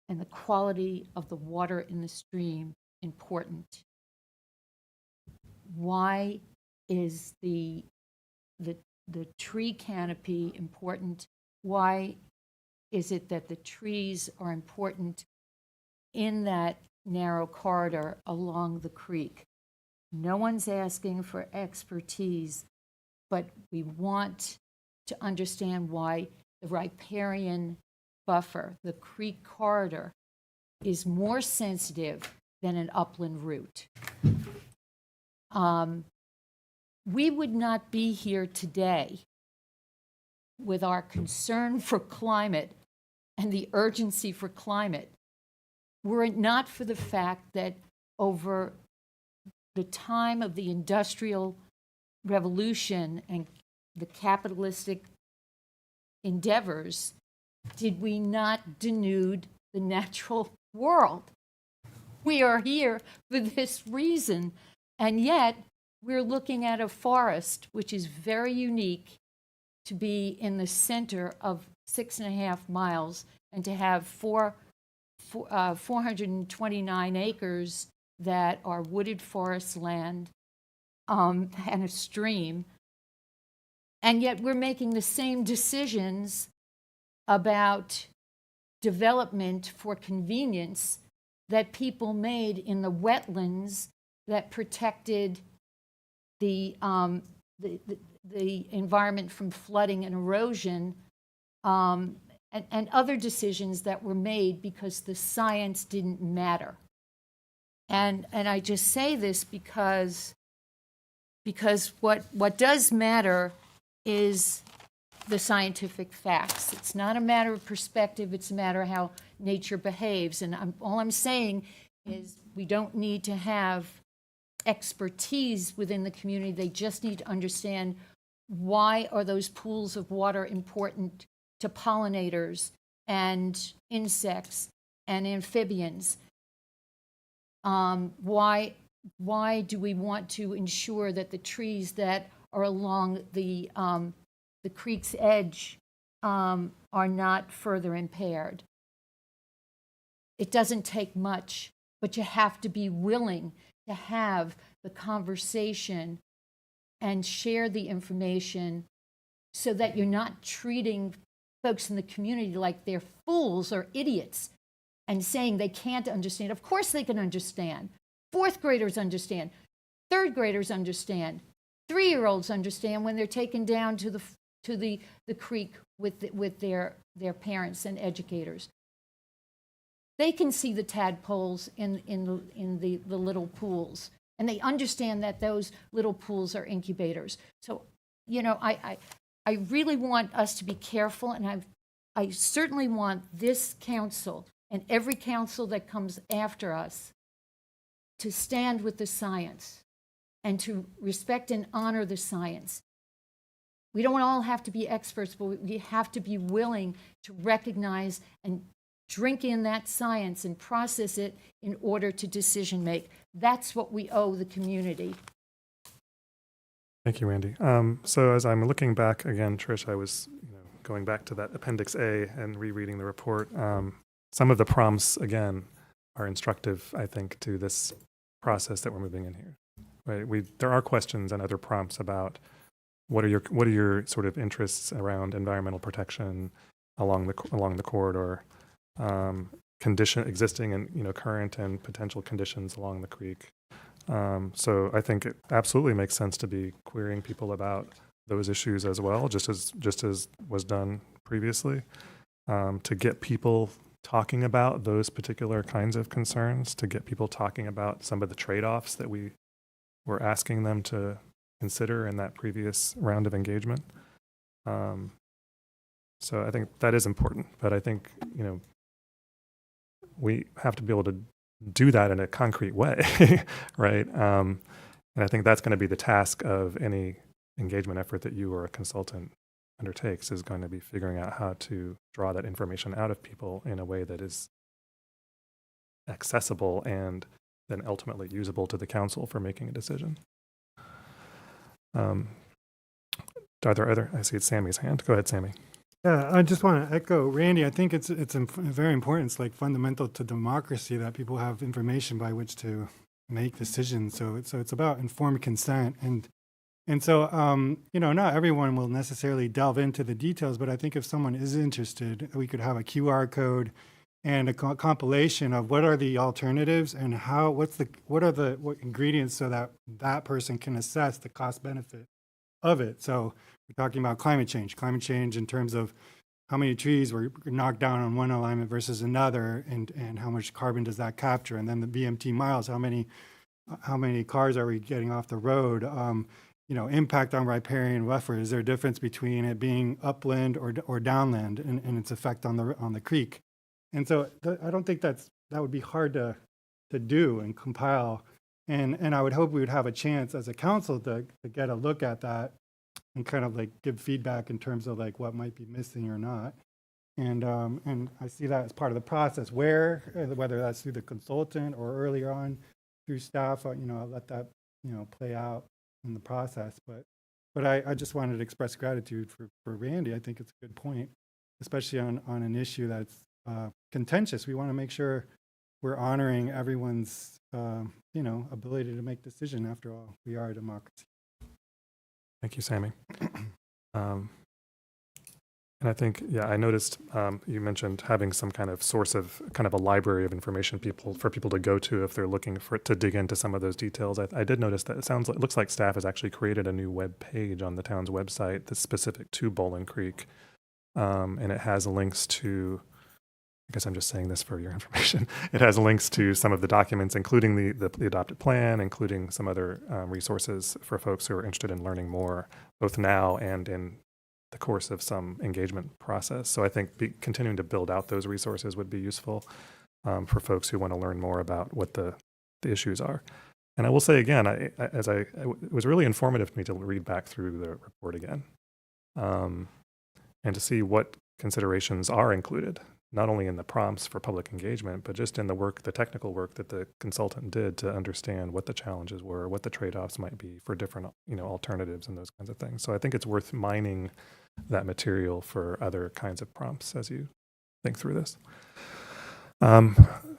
and the quality of the water in the stream important? Why is the tree canopy important? Why is it that the trees are important in that narrow corridor along the creek? No one's asking for expertise, but we want to understand why the riparian buffer, the creek corridor, is more sensitive than an upland route. We would not be here today with our concern for climate and the urgency for climate were it not for the fact that over the time of the Industrial Revolution and the capitalistic endeavors, did we not denude the natural world? We are here for this reason, and yet we're looking at a forest which is very unique to be in the center of 6.5 miles and to have 429 acres that are wooded forest land and a stream. And yet we're making the same decisions about development for convenience that people made in the wetlands that protected the environment from flooding and erosion, and other decisions that were made because the science didn't matter. And I just say this because what does matter is the scientific facts. It's not a matter of perspective, it's a matter of how nature behaves. And all I'm saying is we don't need to have expertise within the community. They just need to understand, why are those pools of water important to pollinators and insects and amphibians? Why do we want to ensure that the trees that are along the creek's edge are not further impaired? It doesn't take much, but you have to be willing to have the conversation and share the information so that you're not treating folks in the community like they're fools or idiots and saying they can't understand. Of course they can understand. Fourth graders understand. Third graders understand. 3-year-olds understand when they're taken down to the creek with their parents and educators. They can see the tadpoles in the little pools, and they understand that those little pools are incubators. So, you know, I really want us to be careful, and I certainly want this council and every council that comes after us to stand with the science and to respect and honor the science. We don't all have to be experts, but we have to be willing to recognize and drink in that science and process it in order to decision make. That's what we owe the community. Thank you, Randy. So as I'm looking back again, Trish, I was going back to that Appendix A and rereading the report. Some of the prompts, again, are instructive, I think, to this process that we're moving in here. Right? There are questions and other prompts about what are your sort of interests around environmental protection along the corridor, existing and current and potential conditions along the creek. So I think it absolutely makes sense to be querying people about those issues as well, just as was done previously, to get people talking about those particular kinds of concerns, to get people talking about some of the trade-offs that we were asking them to consider in that previous round of engagement. So I think that is important, but I think, we have to be able to do that in a concrete way, right? And I think that's going to be the task of any engagement effort that you or a consultant undertakes, is going to be figuring out how to draw that information out of people in a way that is accessible and then ultimately usable to the council for making a decision. Are there other? I see it's Sammy's hand. Go ahead, Sammy. Yeah, I just want to echo Randy. I think it's very important. It's like fundamental to democracy that people have information by which to make decisions. So it's about informed consent, and so not everyone will necessarily delve into the details, but I think if someone is interested, we could have a QR code and a compilation of what are the alternatives and what ingredients so that that person can assess the cost benefit of it. So we're talking about climate change in terms of how many trees were knocked down on one alignment versus another, and how much carbon does that capture? And then the VMT miles, how many cars are we getting off the road? Impact on riparian buffer. Is there a difference between it being upland or downland and its effect on the creek? And so I don't think that would be hard to do and compile. And I would hope we would have a chance as a council to get a look at that and kind of like give feedback in terms of like what might be missing or not. And I see that as part of the process, whether that's through the consultant or earlier on through staff, I'll let that, play out in the process. But I just wanted to express gratitude for Randy. I think it's a good point, especially on an issue that's contentious. We want to make sure we're honoring everyone's, ability to make decision. After all, we are a democracy. Thank you, Sammy. And I think, yeah, I noticed you mentioned having some kind of source of kind of a library of information for people to go to if they're looking to dig into some of those details. I did notice that it looks like staff has actually created a new web page on the town's website that's specific to Bowling Creek, and it has links to. I guess I'm just saying this for your information. It has links to some of the documents, including the adopted plan, including some other resources for folks who are interested in learning more, both now and in the course of some engagement process. So I think continuing to build out those resources would be useful for folks who want to learn more about what the issues are. And I will say again, it was really informative to me to read back through the report again, and to see what considerations are included, not only in the prompts for public engagement, but just in the technical work that the consultant did to understand what the challenges were, what the trade-offs might be for different, alternatives and those kinds of things. So I think it's worth mining that material for other kinds of prompts as you think through this.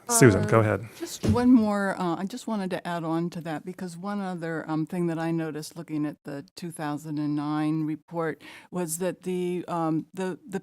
Susan, go ahead. Just one more, I just wanted to add on to that, because one other thing that I noticed looking at the 2009 report was that the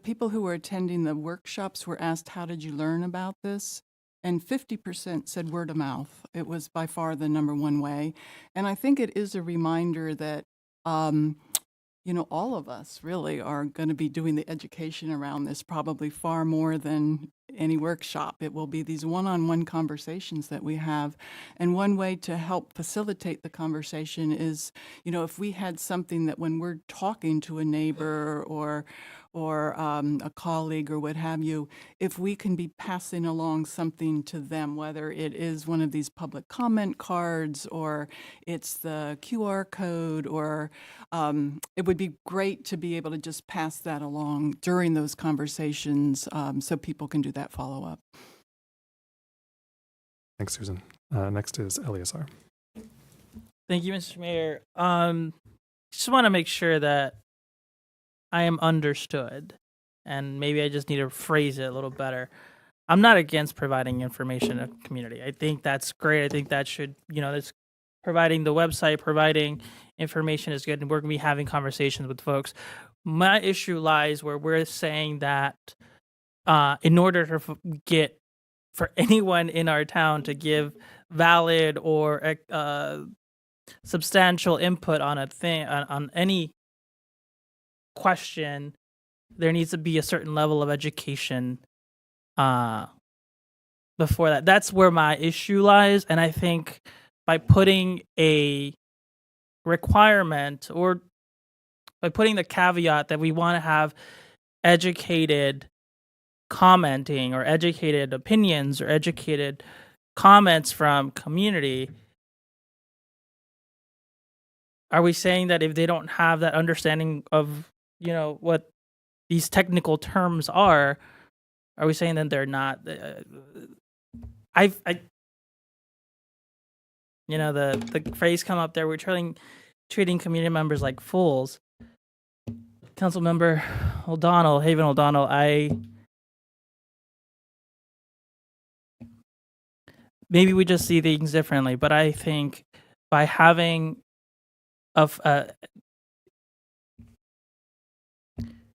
people who were attending the workshops were asked, how did you learn about this? And 50% said word of mouth. It was by far the number one way. And I think it is a reminder that all of us really are going to be doing the education around this probably far more than any workshop. It will be these one-on-one conversations that we have. And one way to help facilitate the conversation is, if we had something that when we're talking to a neighbor or a colleague or what have you, if we can be passing along something to them, whether it is one of these public comment cards or it's the QR code, or it would be great to be able to just pass that along during those conversations, so people can do that follow-up. Thanks, Susan. Next is Eleazar. Thank you, Mr. Mayor. Just want to make sure that I am understood, and maybe I just need to phrase it a little better. I'm not against providing information to the community. I think that's great. I think that should, that's providing the website, providing information is good, and we're going to be having conversations with folks. My issue lies where we're saying that in order to get for anyone in our town to give valid or substantial input on a thing, on any question, there needs to be a certain level of education before that. That's where my issue lies. And I think by putting a requirement, or by putting the caveat that we want to have educated commenting or educated opinions or educated comments from community, are we saying that if they don't have that understanding of what these technical terms are we saying that they're not? The phrase come up there, we're treating community members like fools. Councilmember Haven O'Donnell, maybe we just see things differently, but I think by having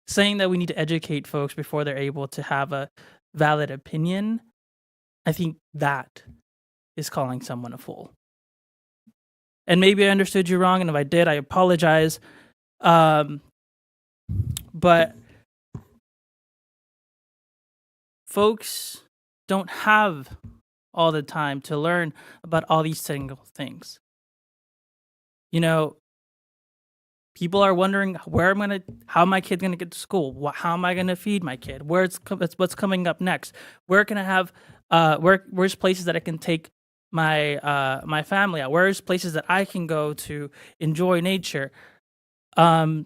saying that we need to educate folks before they're able to have a valid opinion, I think that is calling someone a fool. And maybe I understood you wrong, and if I did, I apologize. But folks don't have all the time to learn about all these single things. People are wondering how my kid's gonna get to school. How am I gonna feed my kid? What's coming up next? Where can I have? Where's places that I can take my family out? Where's places that I can go to enjoy nature? And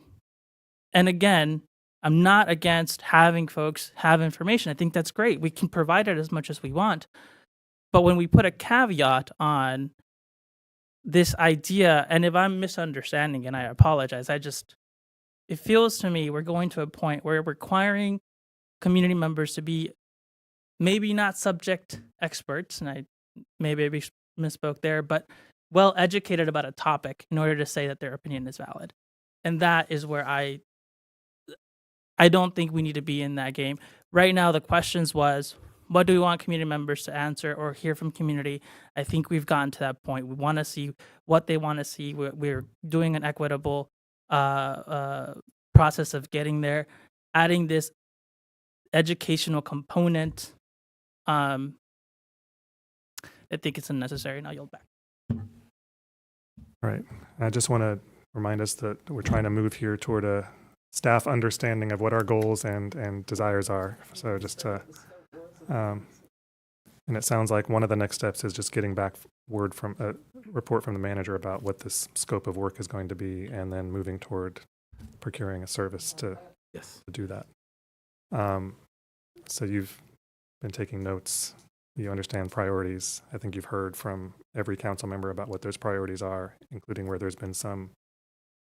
again, I'm not against having folks have information. I think that's great. We can provide it as much as we want. But when we put a caveat on this idea, and if I'm misunderstanding, and I apologize, it feels to me we're going to a point where we're requiring community members to be maybe not subject experts, and I misspoke there, but well educated about a topic in order to say that their opinion is valid. And that is where I I don't think we need to be in that game. Right now, the questions was, what do we want community members to answer or hear from community? I think we've gotten to that point. We want to see what they want to see. We're doing an equitable process of getting there, adding this educational component. I think it's unnecessary. Now yield back. All right. I just want to remind us that we're trying to move here toward a staff understanding of what our goals and desires are. So just to, and it sounds like one of the next steps is just getting back word from a report from the manager about what this scope of work is going to be, and then moving toward procuring a service to do that. So you've been taking notes. You understand priorities. I think you've heard from every council member about what those priorities are, including where there's been some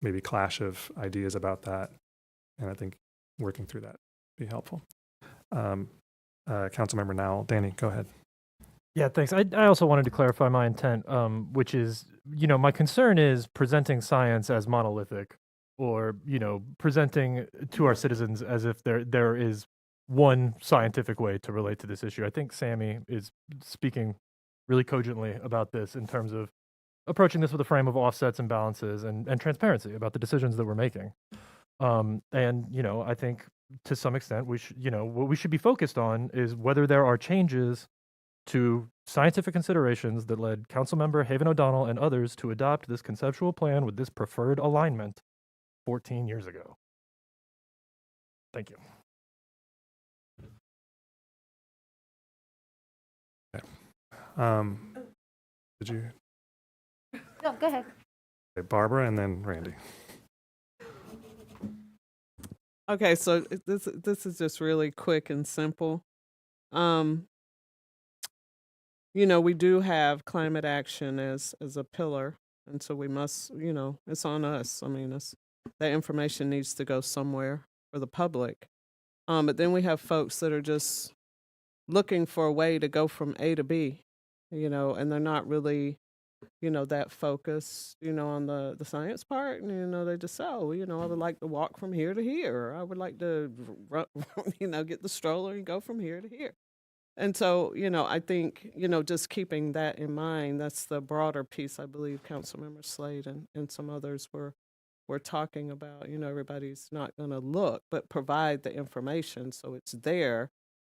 maybe clash of ideas about that. And I think working through that would be helpful. Councilmember Nowell, Danny, go ahead. Yeah, thanks. I also wanted to clarify my intent, which is, my concern is presenting science as monolithic, or, presenting to our citizens as if there is one scientific way to relate to this issue. I think Sammy is speaking really cogently about this in terms of approaching this with a frame of offsets and balances and transparency about the decisions that we're making. And, I think to some extent we should, what we should be focused on is whether there are changes to scientific considerations that led Councilmember Haven O'Donnell and others to adopt this conceptual plan with this preferred alignment 14 years ago. Thank you. Did you? No, go ahead. Okay, Barbara and then Randy. Okay, so this is just really quick and simple. We do have climate action as a pillar, and so we must, it's on us. I mean, that information needs to go somewhere for the public. But then we have folks that are just looking for a way to go from A to B, and they're not really, that focused, on the science part. And, they just say, oh, I would like to walk from here to here. I would like to, get the stroller and go from here to here. And so, I think, just keeping that in mind, that's the broader piece I believe Councilmember Slade and some others were talking about. Everybody's not going to look, but provide the information so it's there,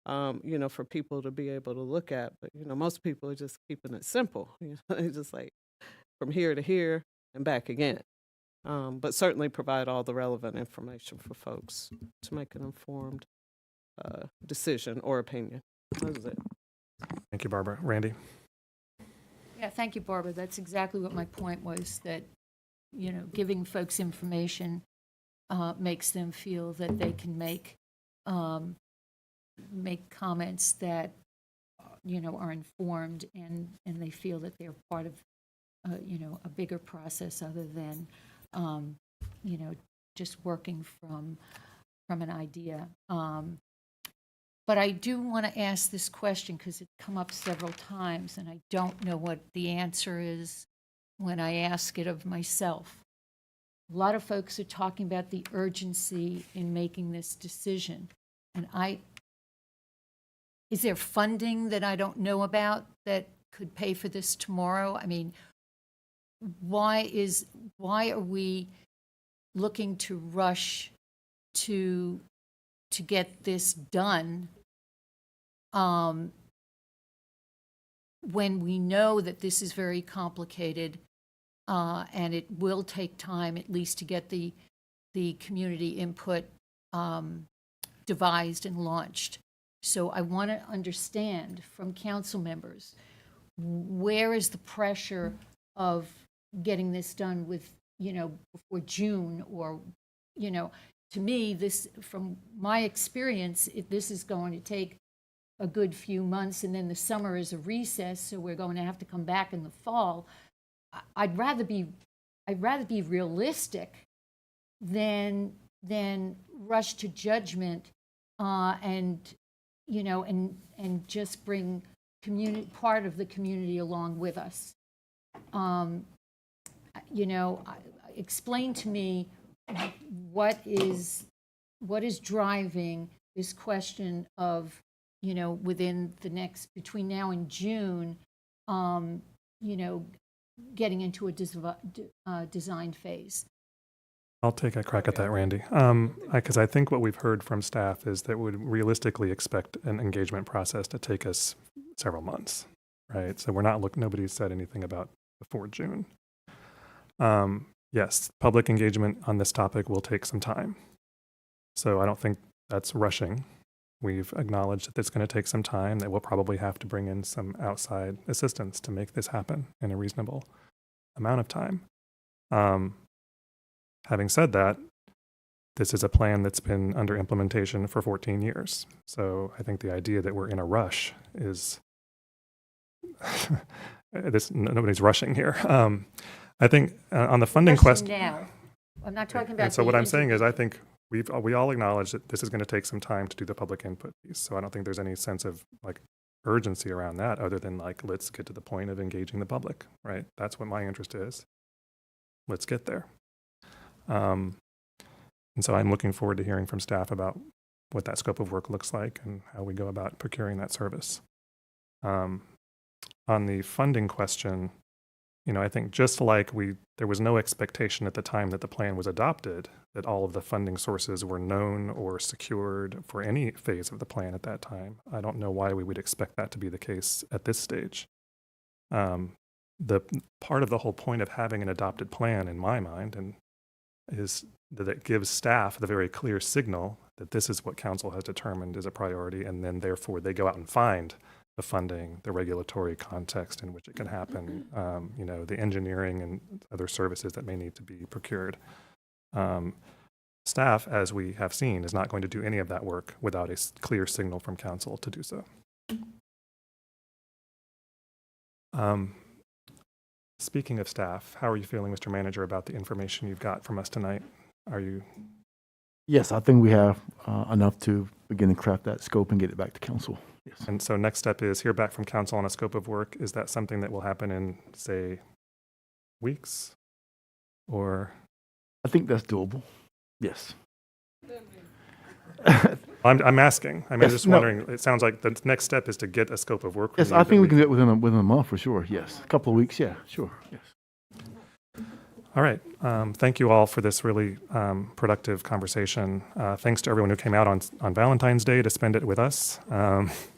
for people to be able to look at. But, most people are just keeping it simple. It's just like from here to here and back again. But certainly provide all the relevant information for folks to make an informed decision or opinion. That was it. Thank you, Barbara. Randy? Yeah, thank you, Barbara. That's exactly what my point was, that, giving folks information makes them feel that they can make comments that, are informed, and they feel that they're part of, a bigger process other than, just working from an idea. But I do want to ask this question because it's come up several times, and I don't know what the answer is when I ask it of myself. A lot of folks are talking about the urgency in making this decision. And is there funding that I don't know about that could pay for this tomorrow? I mean, why are we looking to rush to get this done when we know that this is very complicated and it will take time at least to get the community input devised and launched. So I want to understand from council members, where is the pressure of getting this done with, before June, or, to me, this, from my experience, this is going to take a good few months, and then the summer is a recess, so we're going to have to come back in the fall. I'd rather be realistic than rush to judgment and just bring part of the community along with us. Explain to me what is what is driving this question of, within the next, between now and June, getting into a design phase? I'll take a crack at that, Randy. Because I think what we've heard from staff is that we'd realistically expect an engagement process to take us several months, right? So we're not nobody's said anything about before June. Yes, public engagement on this topic will take some time. So I don't think that's rushing. We've acknowledged that it's going to take some time, that we'll probably have to bring in some outside assistance to make this happen in a reasonable amount of time. Having said that, this is a plan that's been under implementation for 14 years. So I think the idea that we're in a rush is nobody's rushing here. I think on the funding question now. I'm not talking about. And so what I'm saying is, I think we all acknowledge that this is going to take some time to do the public input piece. So I don't think there's any sense of urgency around that, other than let's get to the point of engaging the public, right? That's what my interest is. Let's get there. And so I'm looking forward to hearing from staff about what that scope of work looks like and how we go about procuring that service. On the funding question, I think just like there was no expectation at the time that the plan was adopted that all of the funding sources were known or secured for any phase of the plan at that time. I don't know why we would expect that to be the case at this stage. The part of the whole point of having an adopted plan, in my mind, is that it gives staff the very clear signal that this is what council has determined is a priority, and then therefore they go out and find the funding, the regulatory context in which it can happen, the engineering and other services that may need to be procured. Staff, as we have seen, is not going to do any of that work without a clear signal from council to do so. Speaking of staff, how are you feeling, Mr. Manager, about the information you've got from us tonight? Are you? Yes, I think we have enough to begin to craft that scope and get it back to council. Yes. And so next step is hear back from council on a scope of work. Is that something that will happen in, say, weeks? Or? I think that's doable. Yes. I'm asking. Yes, Just no. wondering. It sounds like the next step is to get a scope of work. Yes, I think we can do it within a month for sure. Yes. A couple of weeks. Yeah, sure. Yes. All right. Thank you all for this really productive conversation. Thanks to everyone who came out on Valentine's Day to spend it with us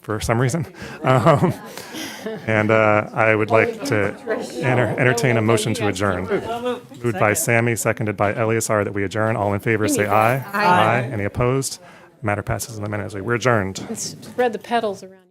for some reason. And I would like to entertain a motion to adjourn. Moved by Sammy, seconded by Eleazar, that we adjourn. All in favor say aye. Aye. Any opposed? Matter passes in the minute. We're adjourned. Let's spread the petals around.